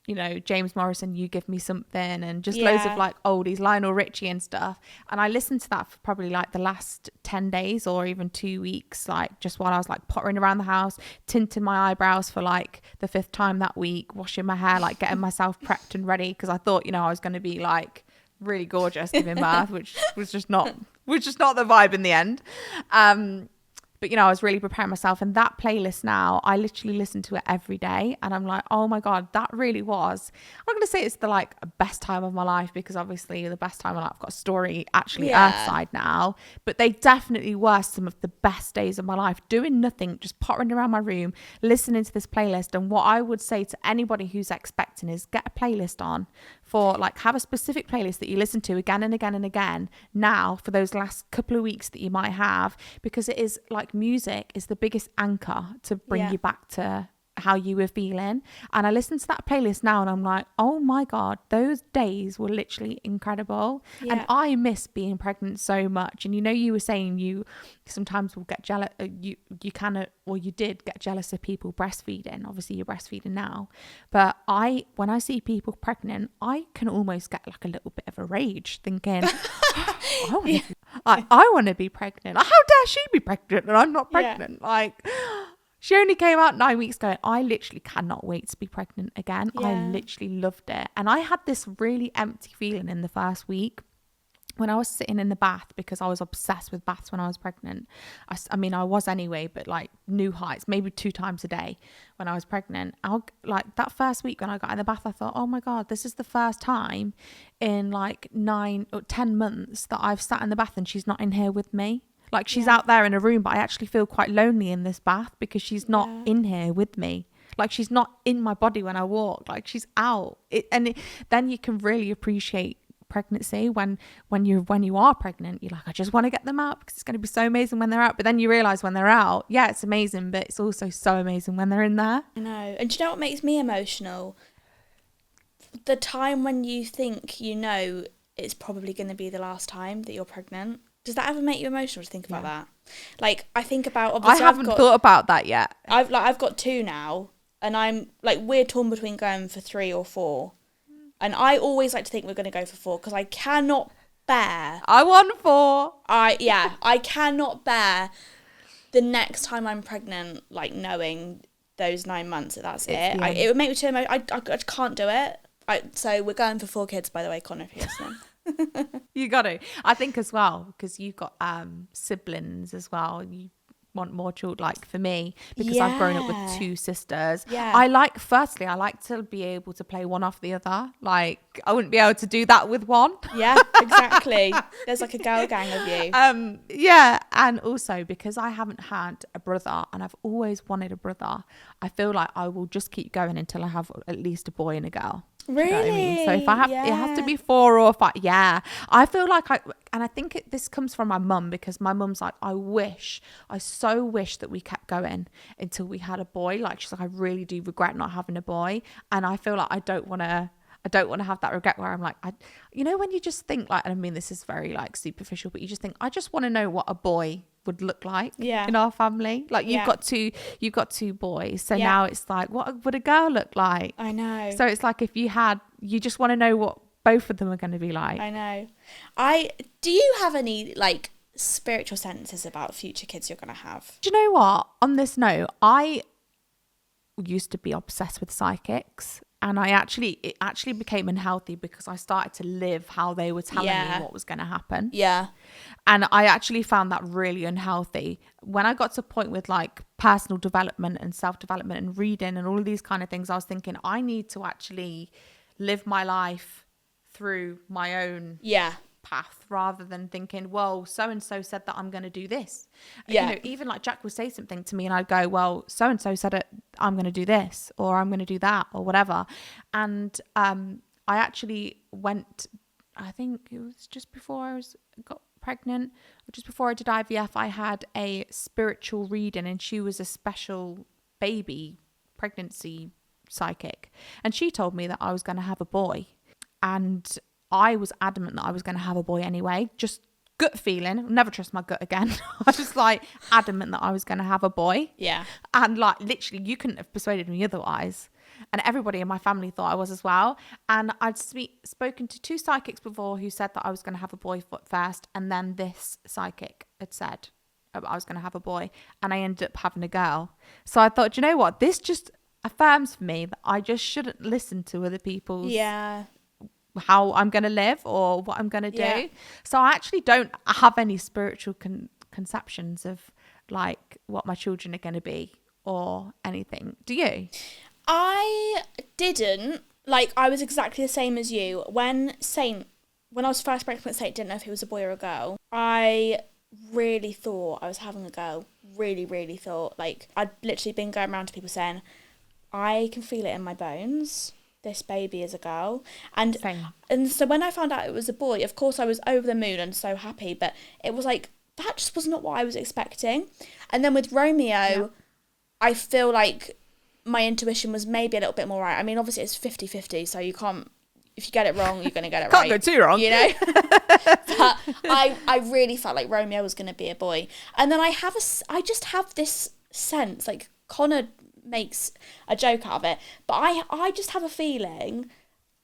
you know, James Morrison, You Give Me Something, and just loads of like oldies, Lionel Richie and stuff. And I listened to that for probably like the last 10 days or even 2 weeks, like just while I was like pottering around the house, tinting my eyebrows for like the 5th time that week, washing my hair, like getting myself prepped and ready, because I thought, you know, I was going to be like really gorgeous giving birth, which was just not the vibe in the end. But, you know, I was really preparing myself. And that playlist now, I literally listen to it every day. And I'm like, oh my God, that really was. I'm not going to say it's the like best time of my life, because obviously the best time of my life, I've got a Story actually Earthside now. But they definitely were some of the best days of my life, doing nothing, just pottering around my room, listening to this playlist. And what I would say to anybody who's expecting is get a playlist on, for like, have a specific playlist that you listen to again and again and again now for those last couple of weeks that you might have, because it is like, music is the biggest anchor to bring you back to how you were feeling. And I listen to that playlist now and I'm like, oh my God, those days were literally incredible. And I miss being pregnant so much. And you know, you were saying you sometimes will get jealous, you can, or you did get jealous of people breastfeeding. Obviously you're breastfeeding now, but when I see people pregnant, I can almost get like a little bit of a rage, thinking I want to be pregnant. How dare she be pregnant and I'm not pregnant? Like, she only came out 9 weeks ago. I literally cannot wait to be pregnant again. I literally loved it. And I had this really empty feeling in the first week when I was sitting in the bath, because I was obsessed with baths when I was pregnant. I mean, I was anyway, but like new heights, maybe 2 times a day when I was pregnant. Like that first week when I got in the bath, I thought, oh my God, this is the first time in like 9 or 10 months that I've sat in the bath and she's not in here with me. Like, she's out there in a room, but I actually feel quite lonely in this bath because she's not in here with me. Like, she's not in my body when I walk. Like, she's out. Then you can really appreciate pregnancy when you are pregnant. You're like, I just want to get them out because it's going to be so amazing when they're out. But then you realize when they're out, it's amazing, but it's also so amazing when they're in there. I know. And do you know what makes me emotional? The time when you think you know it's probably going to be the last time that you're pregnant. Does that ever make you emotional to think about that? Like, I think about, obviously, I haven't thought about that yet. I've got 2 now, and I'm like, we're torn between going for 3 or 4, and I always like to think we're going to go for 4 because I cannot bear. I want 4. I cannot bear the next time I'm pregnant, like knowing those 9 months. That's it. Yeah. It would make me too emotional. I can't do it. So we're going for 4 kids, by the way, Connor, if you're listening. You got to. I think as well, because you've got siblings as well. You want more children, like for me, because I've grown up with 2 sisters. Yeah. I like to be able to play one off the other. Like I wouldn't be able to do that with one. Yeah, exactly. There's like a girl gang of you. Yeah, and also because I haven't had a brother and I've always wanted a brother, I feel like I will just keep going until I have at least a boy and a girl. Really? You know what I mean? So if I have, it has to be 4 or 5. Yeah, I feel like and I think this comes from my mum, because my mum's like, I so wish that we kept going until we had a boy. Like she's like, I really do regret not having a boy, and I feel like I don't want to have that regret where I'm like, when you just think like, and I mean, this is very like superficial, but you just think, I just want to know what a boy would look like in our family. Like you've got 2 boys. So now it's like, what would a girl look like? I know. So it's like, if you just want to know what both of them are going to be like. I know. Do you have any like spiritual sentences about future kids you're going to have? Do you know what? On this note, I used to be obsessed with psychics. And it actually became unhealthy because I started to live how they were telling me what was going to happen. Yeah. And I actually found that really unhealthy. When I got to a point with like personal development and self-development and reading and all of these kind of things, I was thinking, I need to actually live my life through my own path, rather than thinking, well, so-and-so said that I'm going to do this. Even like Jack would say something to me and I'd go, well, so-and-so said it, I'm going to do this, or I'm going to do that, or whatever. And I actually went, I think it was just before I got pregnant, or just before I did IVF, I had a spiritual reading, and she was a special baby pregnancy psychic, and she told me that I was going to have a boy, and I was adamant that I was going to have a boy anyway. Just gut feeling. Never trust my gut again. I was like adamant that I was going to have a boy. Yeah. And like literally, you couldn't have persuaded me otherwise. And everybody in my family thought I was as well. And I'd spoken to 2 psychics before who said that I was going to have a boy first. And then this psychic had said I was going to have a boy. And I ended up having a girl. So I thought, you know what? This just affirms for me that I just shouldn't listen to other people's how I'm going to live or what I'm going to do. So I actually don't have any spiritual conceptions of like what my children are going to be or anything. Do you? I didn't. Like, I was exactly the same as you. When I was first pregnant with Saint, didn't know if he was a boy or a girl. I really thought I was having a girl. Really, really thought. Like, I'd literally been going around to people saying, I can feel it in my bones. This baby is a girl. And so when I found out it was a boy, of course I was over the moon and so happy, but it was like, that just was not what I was expecting. And then with Romeo, I feel like my intuition was maybe a little bit more right. I mean, obviously it's 50-50, so you can't, if you get it wrong, you're going to get it right. Can't go too wrong. You know? But I really felt like Romeo was going to be a boy. And then I just have this sense, like Connor makes a joke out of it, but I just have a feeling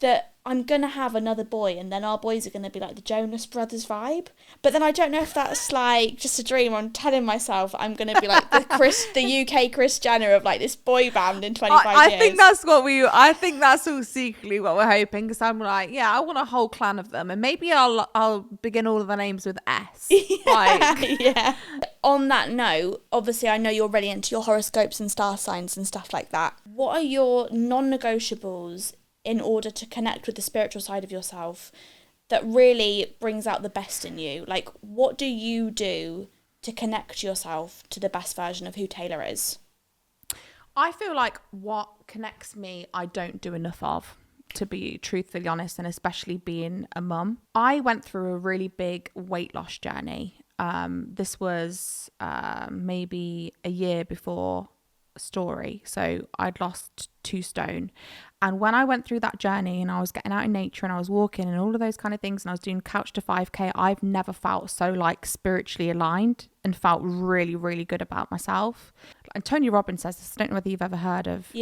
that I'm gonna have another boy, and then our boys are gonna be like the Jonas Brothers vibe. But then I don't know if that's like just a dream. I'm telling myself I'm gonna be like the UK Kris Jenner of like this boy band in 25 years. I think that's all secretly what we're hoping, because I'm like, I want a whole clan of them, and maybe I'll begin all of the names with S. Yeah. On that note, obviously I know you're really into your horoscopes and star signs and stuff like that. What are your non-negotiables in order to connect with the spiritual side of yourself that really brings out the best in you? Like, what do you do to connect yourself to the best version of who Tayla is? I feel like what connects me, I don't do enough of, to be truthfully honest, and especially being a mum. I went through a really big weight loss journey. This was maybe a year before story. So I'd lost 2 stone. And when I went through that journey and I was getting out in nature and I was walking and all of those kind of things, and I was doing couch to 5K, I've never felt so like spiritually aligned and felt really, really good about myself. And Tony Robbins says this. I don't know whether you've ever heard of,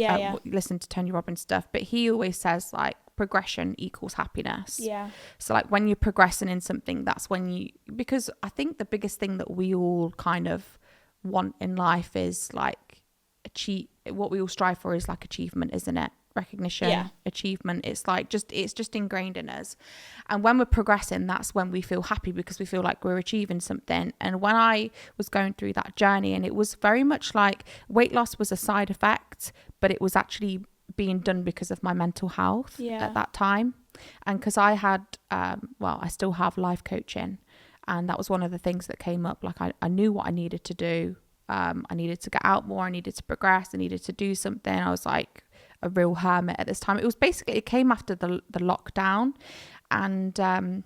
listen to Tony Robbins stuff, but he always says like progression equals happiness. Yeah. So like when you're progressing in something, that's when because I think the biggest thing that we all kind of want in life is like achieve, what we all strive for is like achievement, isn't it? Recognition, achievement. It's just ingrained in us. And when we're progressing, that's when we feel happy, because we feel like we're achieving something. And when I was going through that journey, and it was very much like weight loss was a side effect, but it was actually being done because of my mental health at that time. And because I had, I still have life coaching. And that was one of the things that came up. Like I knew what I needed to do. I needed to get out more. I needed to progress. I needed to do something. I was like a real hermit at this time. It came after the lockdown. And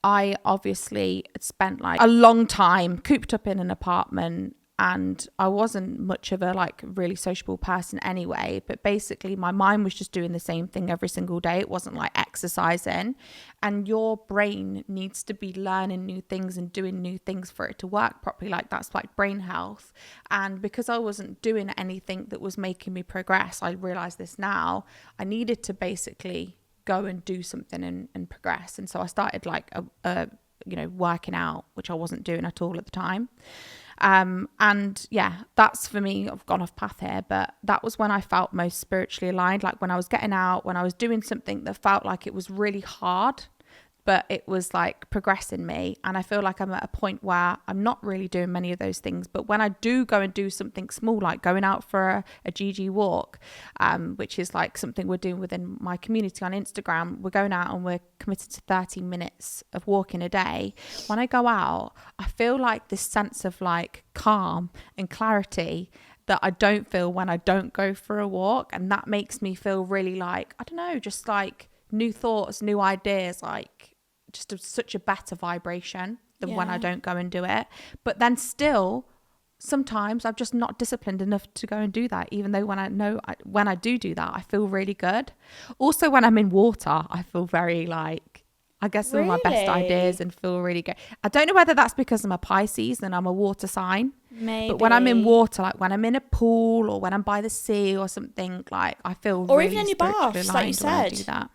I obviously had spent like a long time cooped up in an apartment. And I wasn't much of a like really sociable person anyway, but basically my mind was just doing the same thing every single day. It wasn't like exercising, and your brain needs to be learning new things and doing new things for it to work properly. Like that's like brain health. And because I wasn't doing anything that was making me progress, I realized this now, I needed to basically go and do something and progress. And so I started like working out, which I wasn't doing at all at the time. And yeah, that's for me. I've gone off path here, but that was when I felt most spiritually aligned. Like when I was getting out, when I was doing something that felt like it was really hard, but it was like progressing me. And I feel like I'm at a point where I'm not really doing many of those things. But when I do go and do something small, like going out for a GG walk, which is like something we're doing within my community on Instagram, we're going out and we're committed to 30 minutes of walking a day. When I go out, I feel like this sense of like calm and clarity that I don't feel when I don't go for a walk. And that makes me feel really like, I don't know, just like new thoughts, new ideas, like just such a better vibration than when I don't go and do it. But then still, sometimes I'm just not disciplined enough to go and do that, even though when I do that, I feel really good. Also, when I'm in water, I feel very like, I guess some of my best ideas and feel really good. I don't know whether that's because I'm a Pisces and I'm a water sign. Maybe. But when I'm in water, like when I'm in a pool or when I'm by the sea or something, like I feel or really even in your baths, like you said. Do that.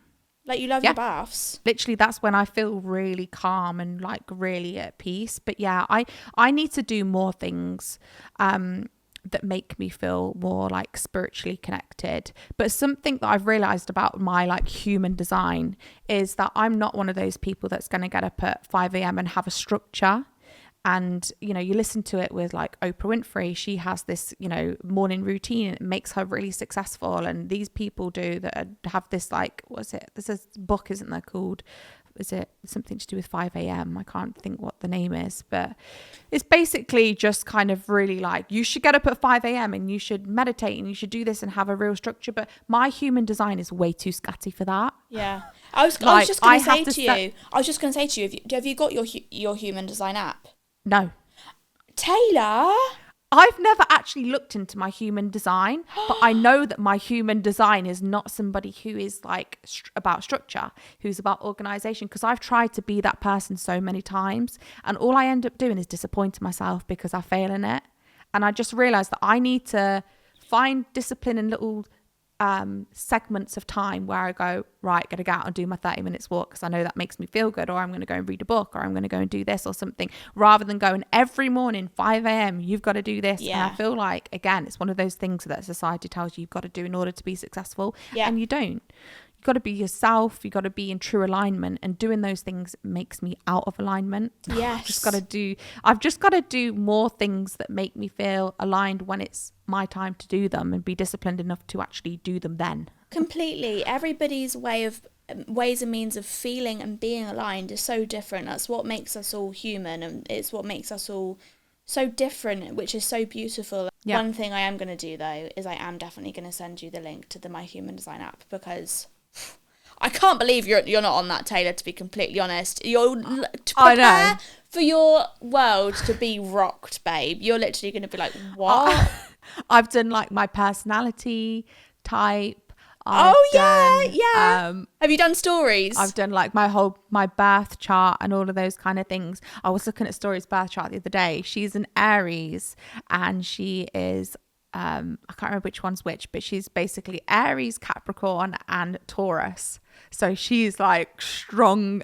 Like you love your baths. Literally, that's when I feel really calm and like really at peace. But yeah, I need to do more things that make me feel more like spiritually connected. But something that I've realized about my like human design is that I'm not one of those people that's going to get up at 5 a.m. and have a structure. And, you know, you listen to it with like Oprah Winfrey, she has this, you know, morning routine. It makes her really successful. And these people do that have this like, what's it? There's this book, isn't there, called, is it something to do with 5 a.m.? I can't think what the name is, but it's basically just kind of really like, you should get up at 5 a.m. and you should meditate and you should do this and have a real structure. But my human design is way too scatty for that. Yeah. I was just going to say to you, have you got your human design app? No. Tayla, I've never actually looked into my human design, but I know that my human design is not somebody who is like about structure, who's about organization, because I've tried to be that person so many times, and all I end up doing is disappointing myself because I fail in it. And I just realized that I need to find discipline in little segments of time where I go, right, gotta go out and do my 30 minutes walk because I know that makes me feel good, or I'm going to go and read a book, or I'm going to go and do this or something, rather than going every morning 5 a.m. you've got to do this. And I feel like, again, it's one of those things that society tells you you've got to do in order to be successful, and you don't. You've got to be yourself. You've got to be in true alignment, and doing those things makes me out of alignment. Yes. I've just got to do more things that make me feel aligned when it's my time to do them, and be disciplined enough to actually do them then. Completely. Everybody's ways and means of feeling and being aligned is so different. That's what makes us all human, and it's what makes us all so different, which is so beautiful. Yeah. One thing I am going to do though is I am definitely going to send you the link to the My Human Design app, because I can't believe you're not on that, Tayla, to be completely honest. To prepare for your world to be rocked, babe. You're literally going to be like, what? I've done like my personality type. Have you done stories? I've done like my birth chart and all of those kind of things. I was looking at Story's birth chart the other day. She's an Aries, and she is I can't remember which one's which, but she's basically Aries, Capricorn and Taurus. So she's like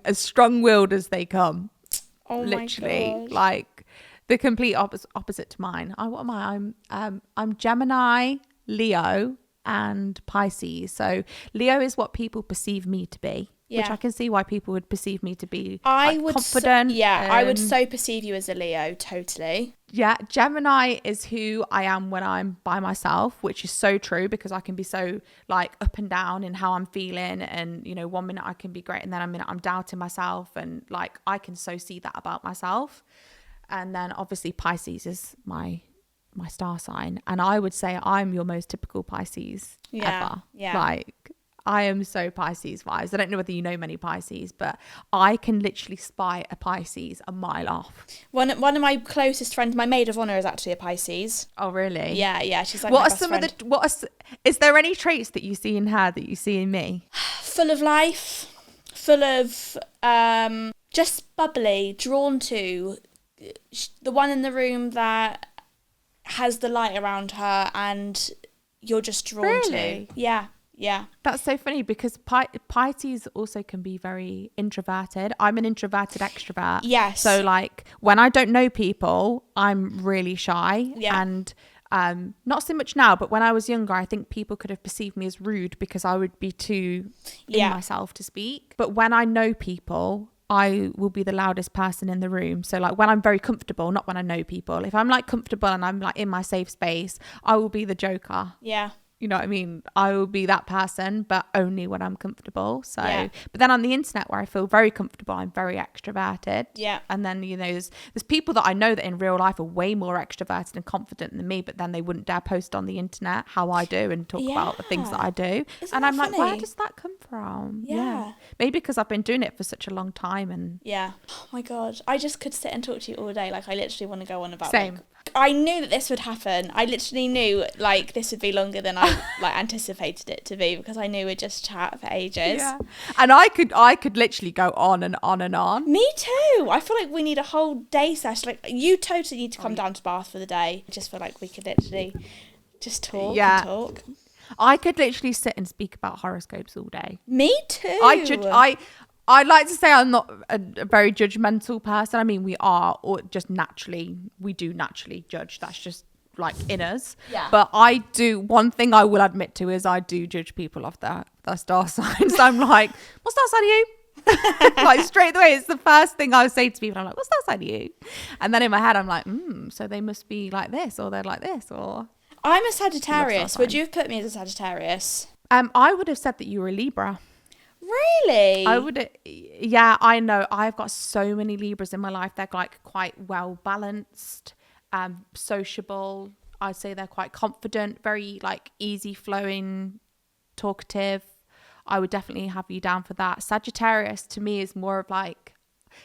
as strong-willed as they come. Oh, literally, my God. like the complete opposite to mine. What am I? I'm Gemini, Leo, and Pisces. So Leo is what people perceive me to be, which I can see why people would perceive me to be confident. I would so perceive you as a Leo, totally. Yeah, Gemini is who I am when I'm by myself, which is so true because I can be so like up and down in how I'm feeling, and you know, 1 minute I can be great and then a minute I'm doubting myself, and like I can so see that about myself. And then obviously Pisces is my star sign, and I would say I'm your most typical Pisces ever. Yeah. Like I am so Pisces vibes. I don't know whether you know many Pisces, but I can literally spy a Pisces a mile off. One of my closest friends, my maid of honour, is actually a Pisces. Oh, really? Yeah. She's like my best friend. Is there any traits that you see in her that you see in me? Full of life, full of just bubbly, drawn to the one in the room that has the light around her, and you're just drawn to. Yeah. That's so funny because Pisces also can be very introverted. I'm an introverted extrovert. Yes. So like when I don't know people, I'm really shy. Yeah. And not so much now, but when I was younger, I think people could have perceived me as rude because I would be too in myself to speak. But when I know people, I will be the loudest person in the room. So like when I'm very comfortable, not when I know people. If I'm like comfortable and I'm like in my safe space, I will be the joker. Yeah. You know what I mean? I will be that person, but only when I'm comfortable. So, but then on the internet where I feel very comfortable, I'm very extroverted. Yeah. And then, you know, there's people that I know that in real life are way more extroverted and confident than me, but then they wouldn't dare post on the internet how I do and talk about the things that I do. And I'm like, where does that come from? Yeah. Maybe because I've been doing it for such a long time. And oh my God, I just could sit and talk to you all day. Like I literally want to go on about Same. Like, I knew that this would happen. I literally knew like this would be longer than I like anticipated it to be, because I knew we'd just chat for ages. Yeah. And I could literally go on and on and on. Me too. I feel like we need a whole day session. Like you totally need to come down to Bath for the day. I just feel like we could literally just talk and talk. I could literally sit and speak about horoscopes all day. Me too. I'd like to say I'm not a very judgmental person. I mean, we are, or just naturally, we do naturally judge. That's just like in us. Yeah. But one thing I will admit to is I do judge people off their star signs. I'm like, what star sign are you? Like straight away, it's the first thing I would say to people. I'm like, what star sign are you? And then in my head, I'm like, so they must be like this, or they're like this, or... I'm a Sagittarius. Would you have put me as a Sagittarius? I would have said that you were a Libra. Really? I would. Yeah, I know. I've got so many Libras in my life. They're like quite well balanced, sociable. I'd say they're quite confident, very like easy flowing, talkative. I would definitely have you down for that. Sagittarius to me is more of like,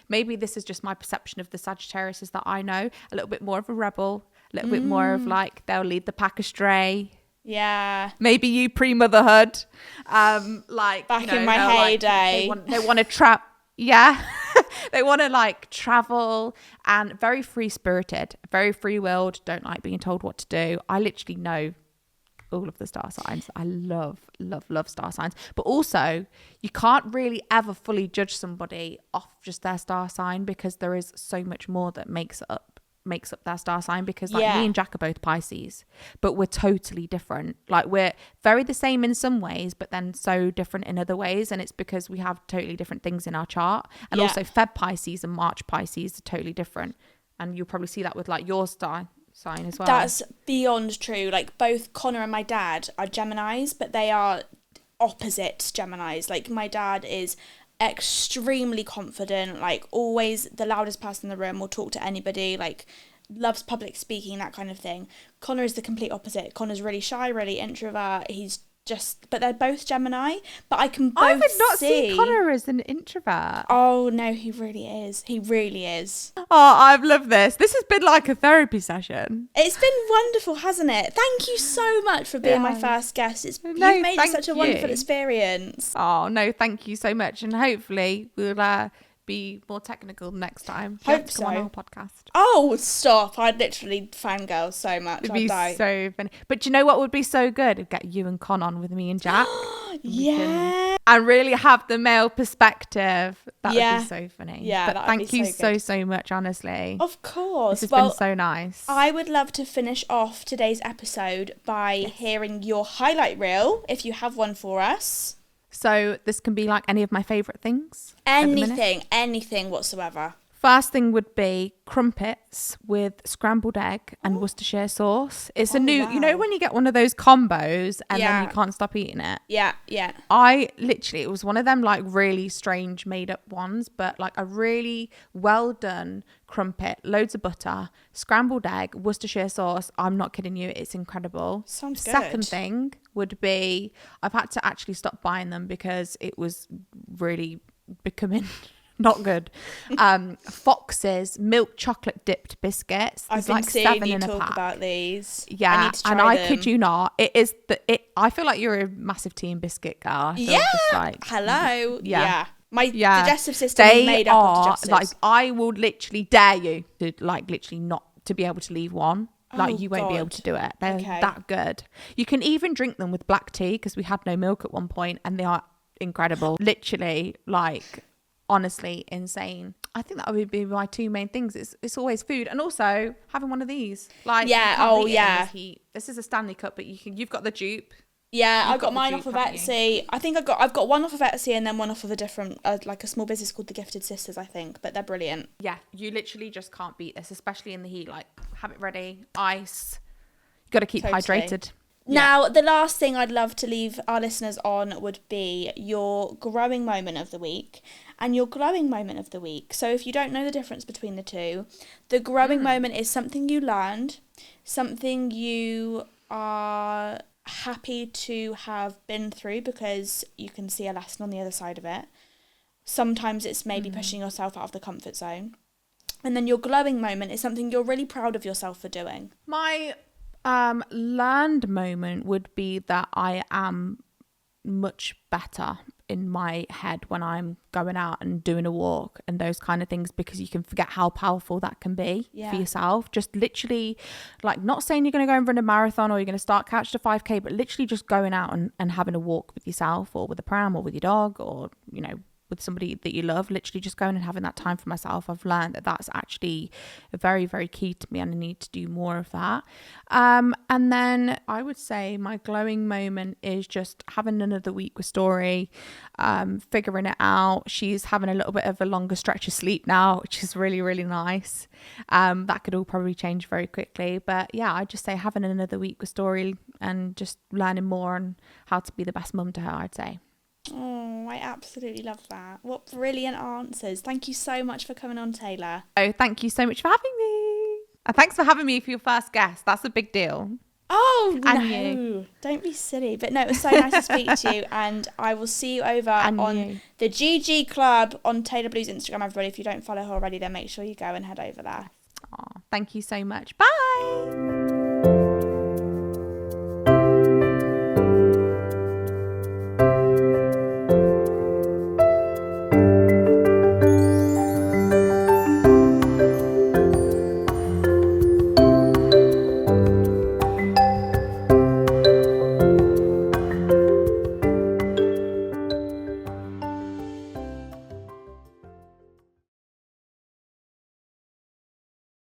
maybe this is just my perception of the Sagittariuses that I know, a little bit more of a rebel, a little bit more of like they'll lead the pack astray. Yeah. Maybe you pre-motherhood. Like back in my heyday. Like, they want to trap. Yeah. They want to like travel, and very free-spirited, very free-willed, don't like being told what to do. I literally know all of the star signs. I love star signs. But also, you can't really ever fully judge somebody off just their star sign, because there is so much more that makes up their star sign. Because like me and Jack are both Pisces, but we're totally different. Like we're very the same in some ways, but then so different in other ways, and it's because we have totally different things in our chart. And also Feb Pisces and March Pisces are totally different, and you'll probably see that with like your star sign as well. That's beyond true. Like both Connor and my dad are Geminis, but they are opposite Geminis. Like my dad is extremely confident, like always the loudest person in the room, will talk to anybody, like loves public speaking, that kind of thing. Connor is the complete opposite. Connor's really shy, really introvert. He's just, but they're both Gemini, but I can both see. I would not see Connor as an introvert. Oh no, he really is. He really is. Oh, I've loved this. This has been like a therapy session. It's been wonderful, hasn't it? Thank you so much for being my first guest. You've made it such a wonderful experience. Oh no, thank you so much, and hopefully we'll be more technical next time. Hope so. On our podcast. Oh, stop. I'd literally fangirl so much. It'd be so funny. But do you know what would be so good? It'd get you and Con on with me and Jack. Yeah. and really have the male perspective. That would Yeah. be so funny. Yeah, But that would thank be you so good. so much, honestly. Of course. This has been so nice. I would love to finish off today's episode by hearing your highlight reel, if you have one for us. So this can be like any of my favourite things. Anything whatsoever. First thing would be crumpets with scrambled egg and Worcestershire sauce. It's a new, you know, when you get one of those combos and then you can't stop eating it. Yeah. It was one of them like really strange made up ones, but like a really well done crumpet, loads of butter, scrambled egg, Worcestershire sauce. I'm not kidding you. It's incredible. Sounds good. Second thing would be, I've had to actually stop buying them because it was really becoming... not good. Fox's milk chocolate dipped biscuits. I've been like seeing you talk about these. Yeah, I need to try and them. I kid you not, I feel like you're a massive Team Biscuit girl. Yeah. Hello. Yeah. My digestive system they is made up of digestives. Like, I will literally dare you to like literally not to be able to leave one. Like, you won't be able to do it. They're that good. You can even drink them with black tea because we had no milk at one point, and they are incredible. Literally, like, honestly insane. I think that would be my two main things. It's always food, and also having one of these. Like, this is a Stanley Cup, but you've got the dupe. Yeah, I got mine off of Etsy. I think I've got one off of Etsy and then one off of a different like a small business called The Gifted Sisters, I think, but they're brilliant. Yeah, you literally just can't beat this, especially in the heat. Like, have it ready, ice. You got to keep hydrated. Now, the last thing I'd love to leave our listeners on would be your growing moment of the week and your glowing moment of the week. So if you don't know the difference between the two, the growing moment is something you learned, something you are happy to have been through because you can see a lesson on the other side of it. Sometimes it's maybe pushing yourself out of the comfort zone. And then your glowing moment is something you're really proud of yourself for doing. My learned moment would be that I am much better in my head when I'm going out and doing a walk and those kind of things, because you can forget how powerful that can be for yourself. Just literally, like, not saying you're going to go and run a marathon or you're going to start catch the 5K, but literally just going out and having a walk with yourself or with a pram or with your dog or, you know, with somebody that you love, literally just going and having that time for myself. I've learned that that's actually very, very key to me, and I need to do more of that. And then I would say my glowing moment is just having another week with Story, figuring it out. She's having a little bit of a longer stretch of sleep now, which is really, really nice. That could all probably change very quickly. But yeah, I'd just say having another week with Story and just learning more on how to be the best mum to her, I'd say. Oh, I absolutely love that. What brilliant answers. Thank you so much for coming on, Tayla. Oh, thank you so much for having me. And thanks for having me for your first guest. That's a big deal. Oh, and no. You. Don't be silly. But no, it was so nice to speak to you. And I will see you over on the GG Club on Tayla Blue's Instagram, everybody. If you don't follow her already, then make sure you go and head over there. Oh, thank you so much. Bye.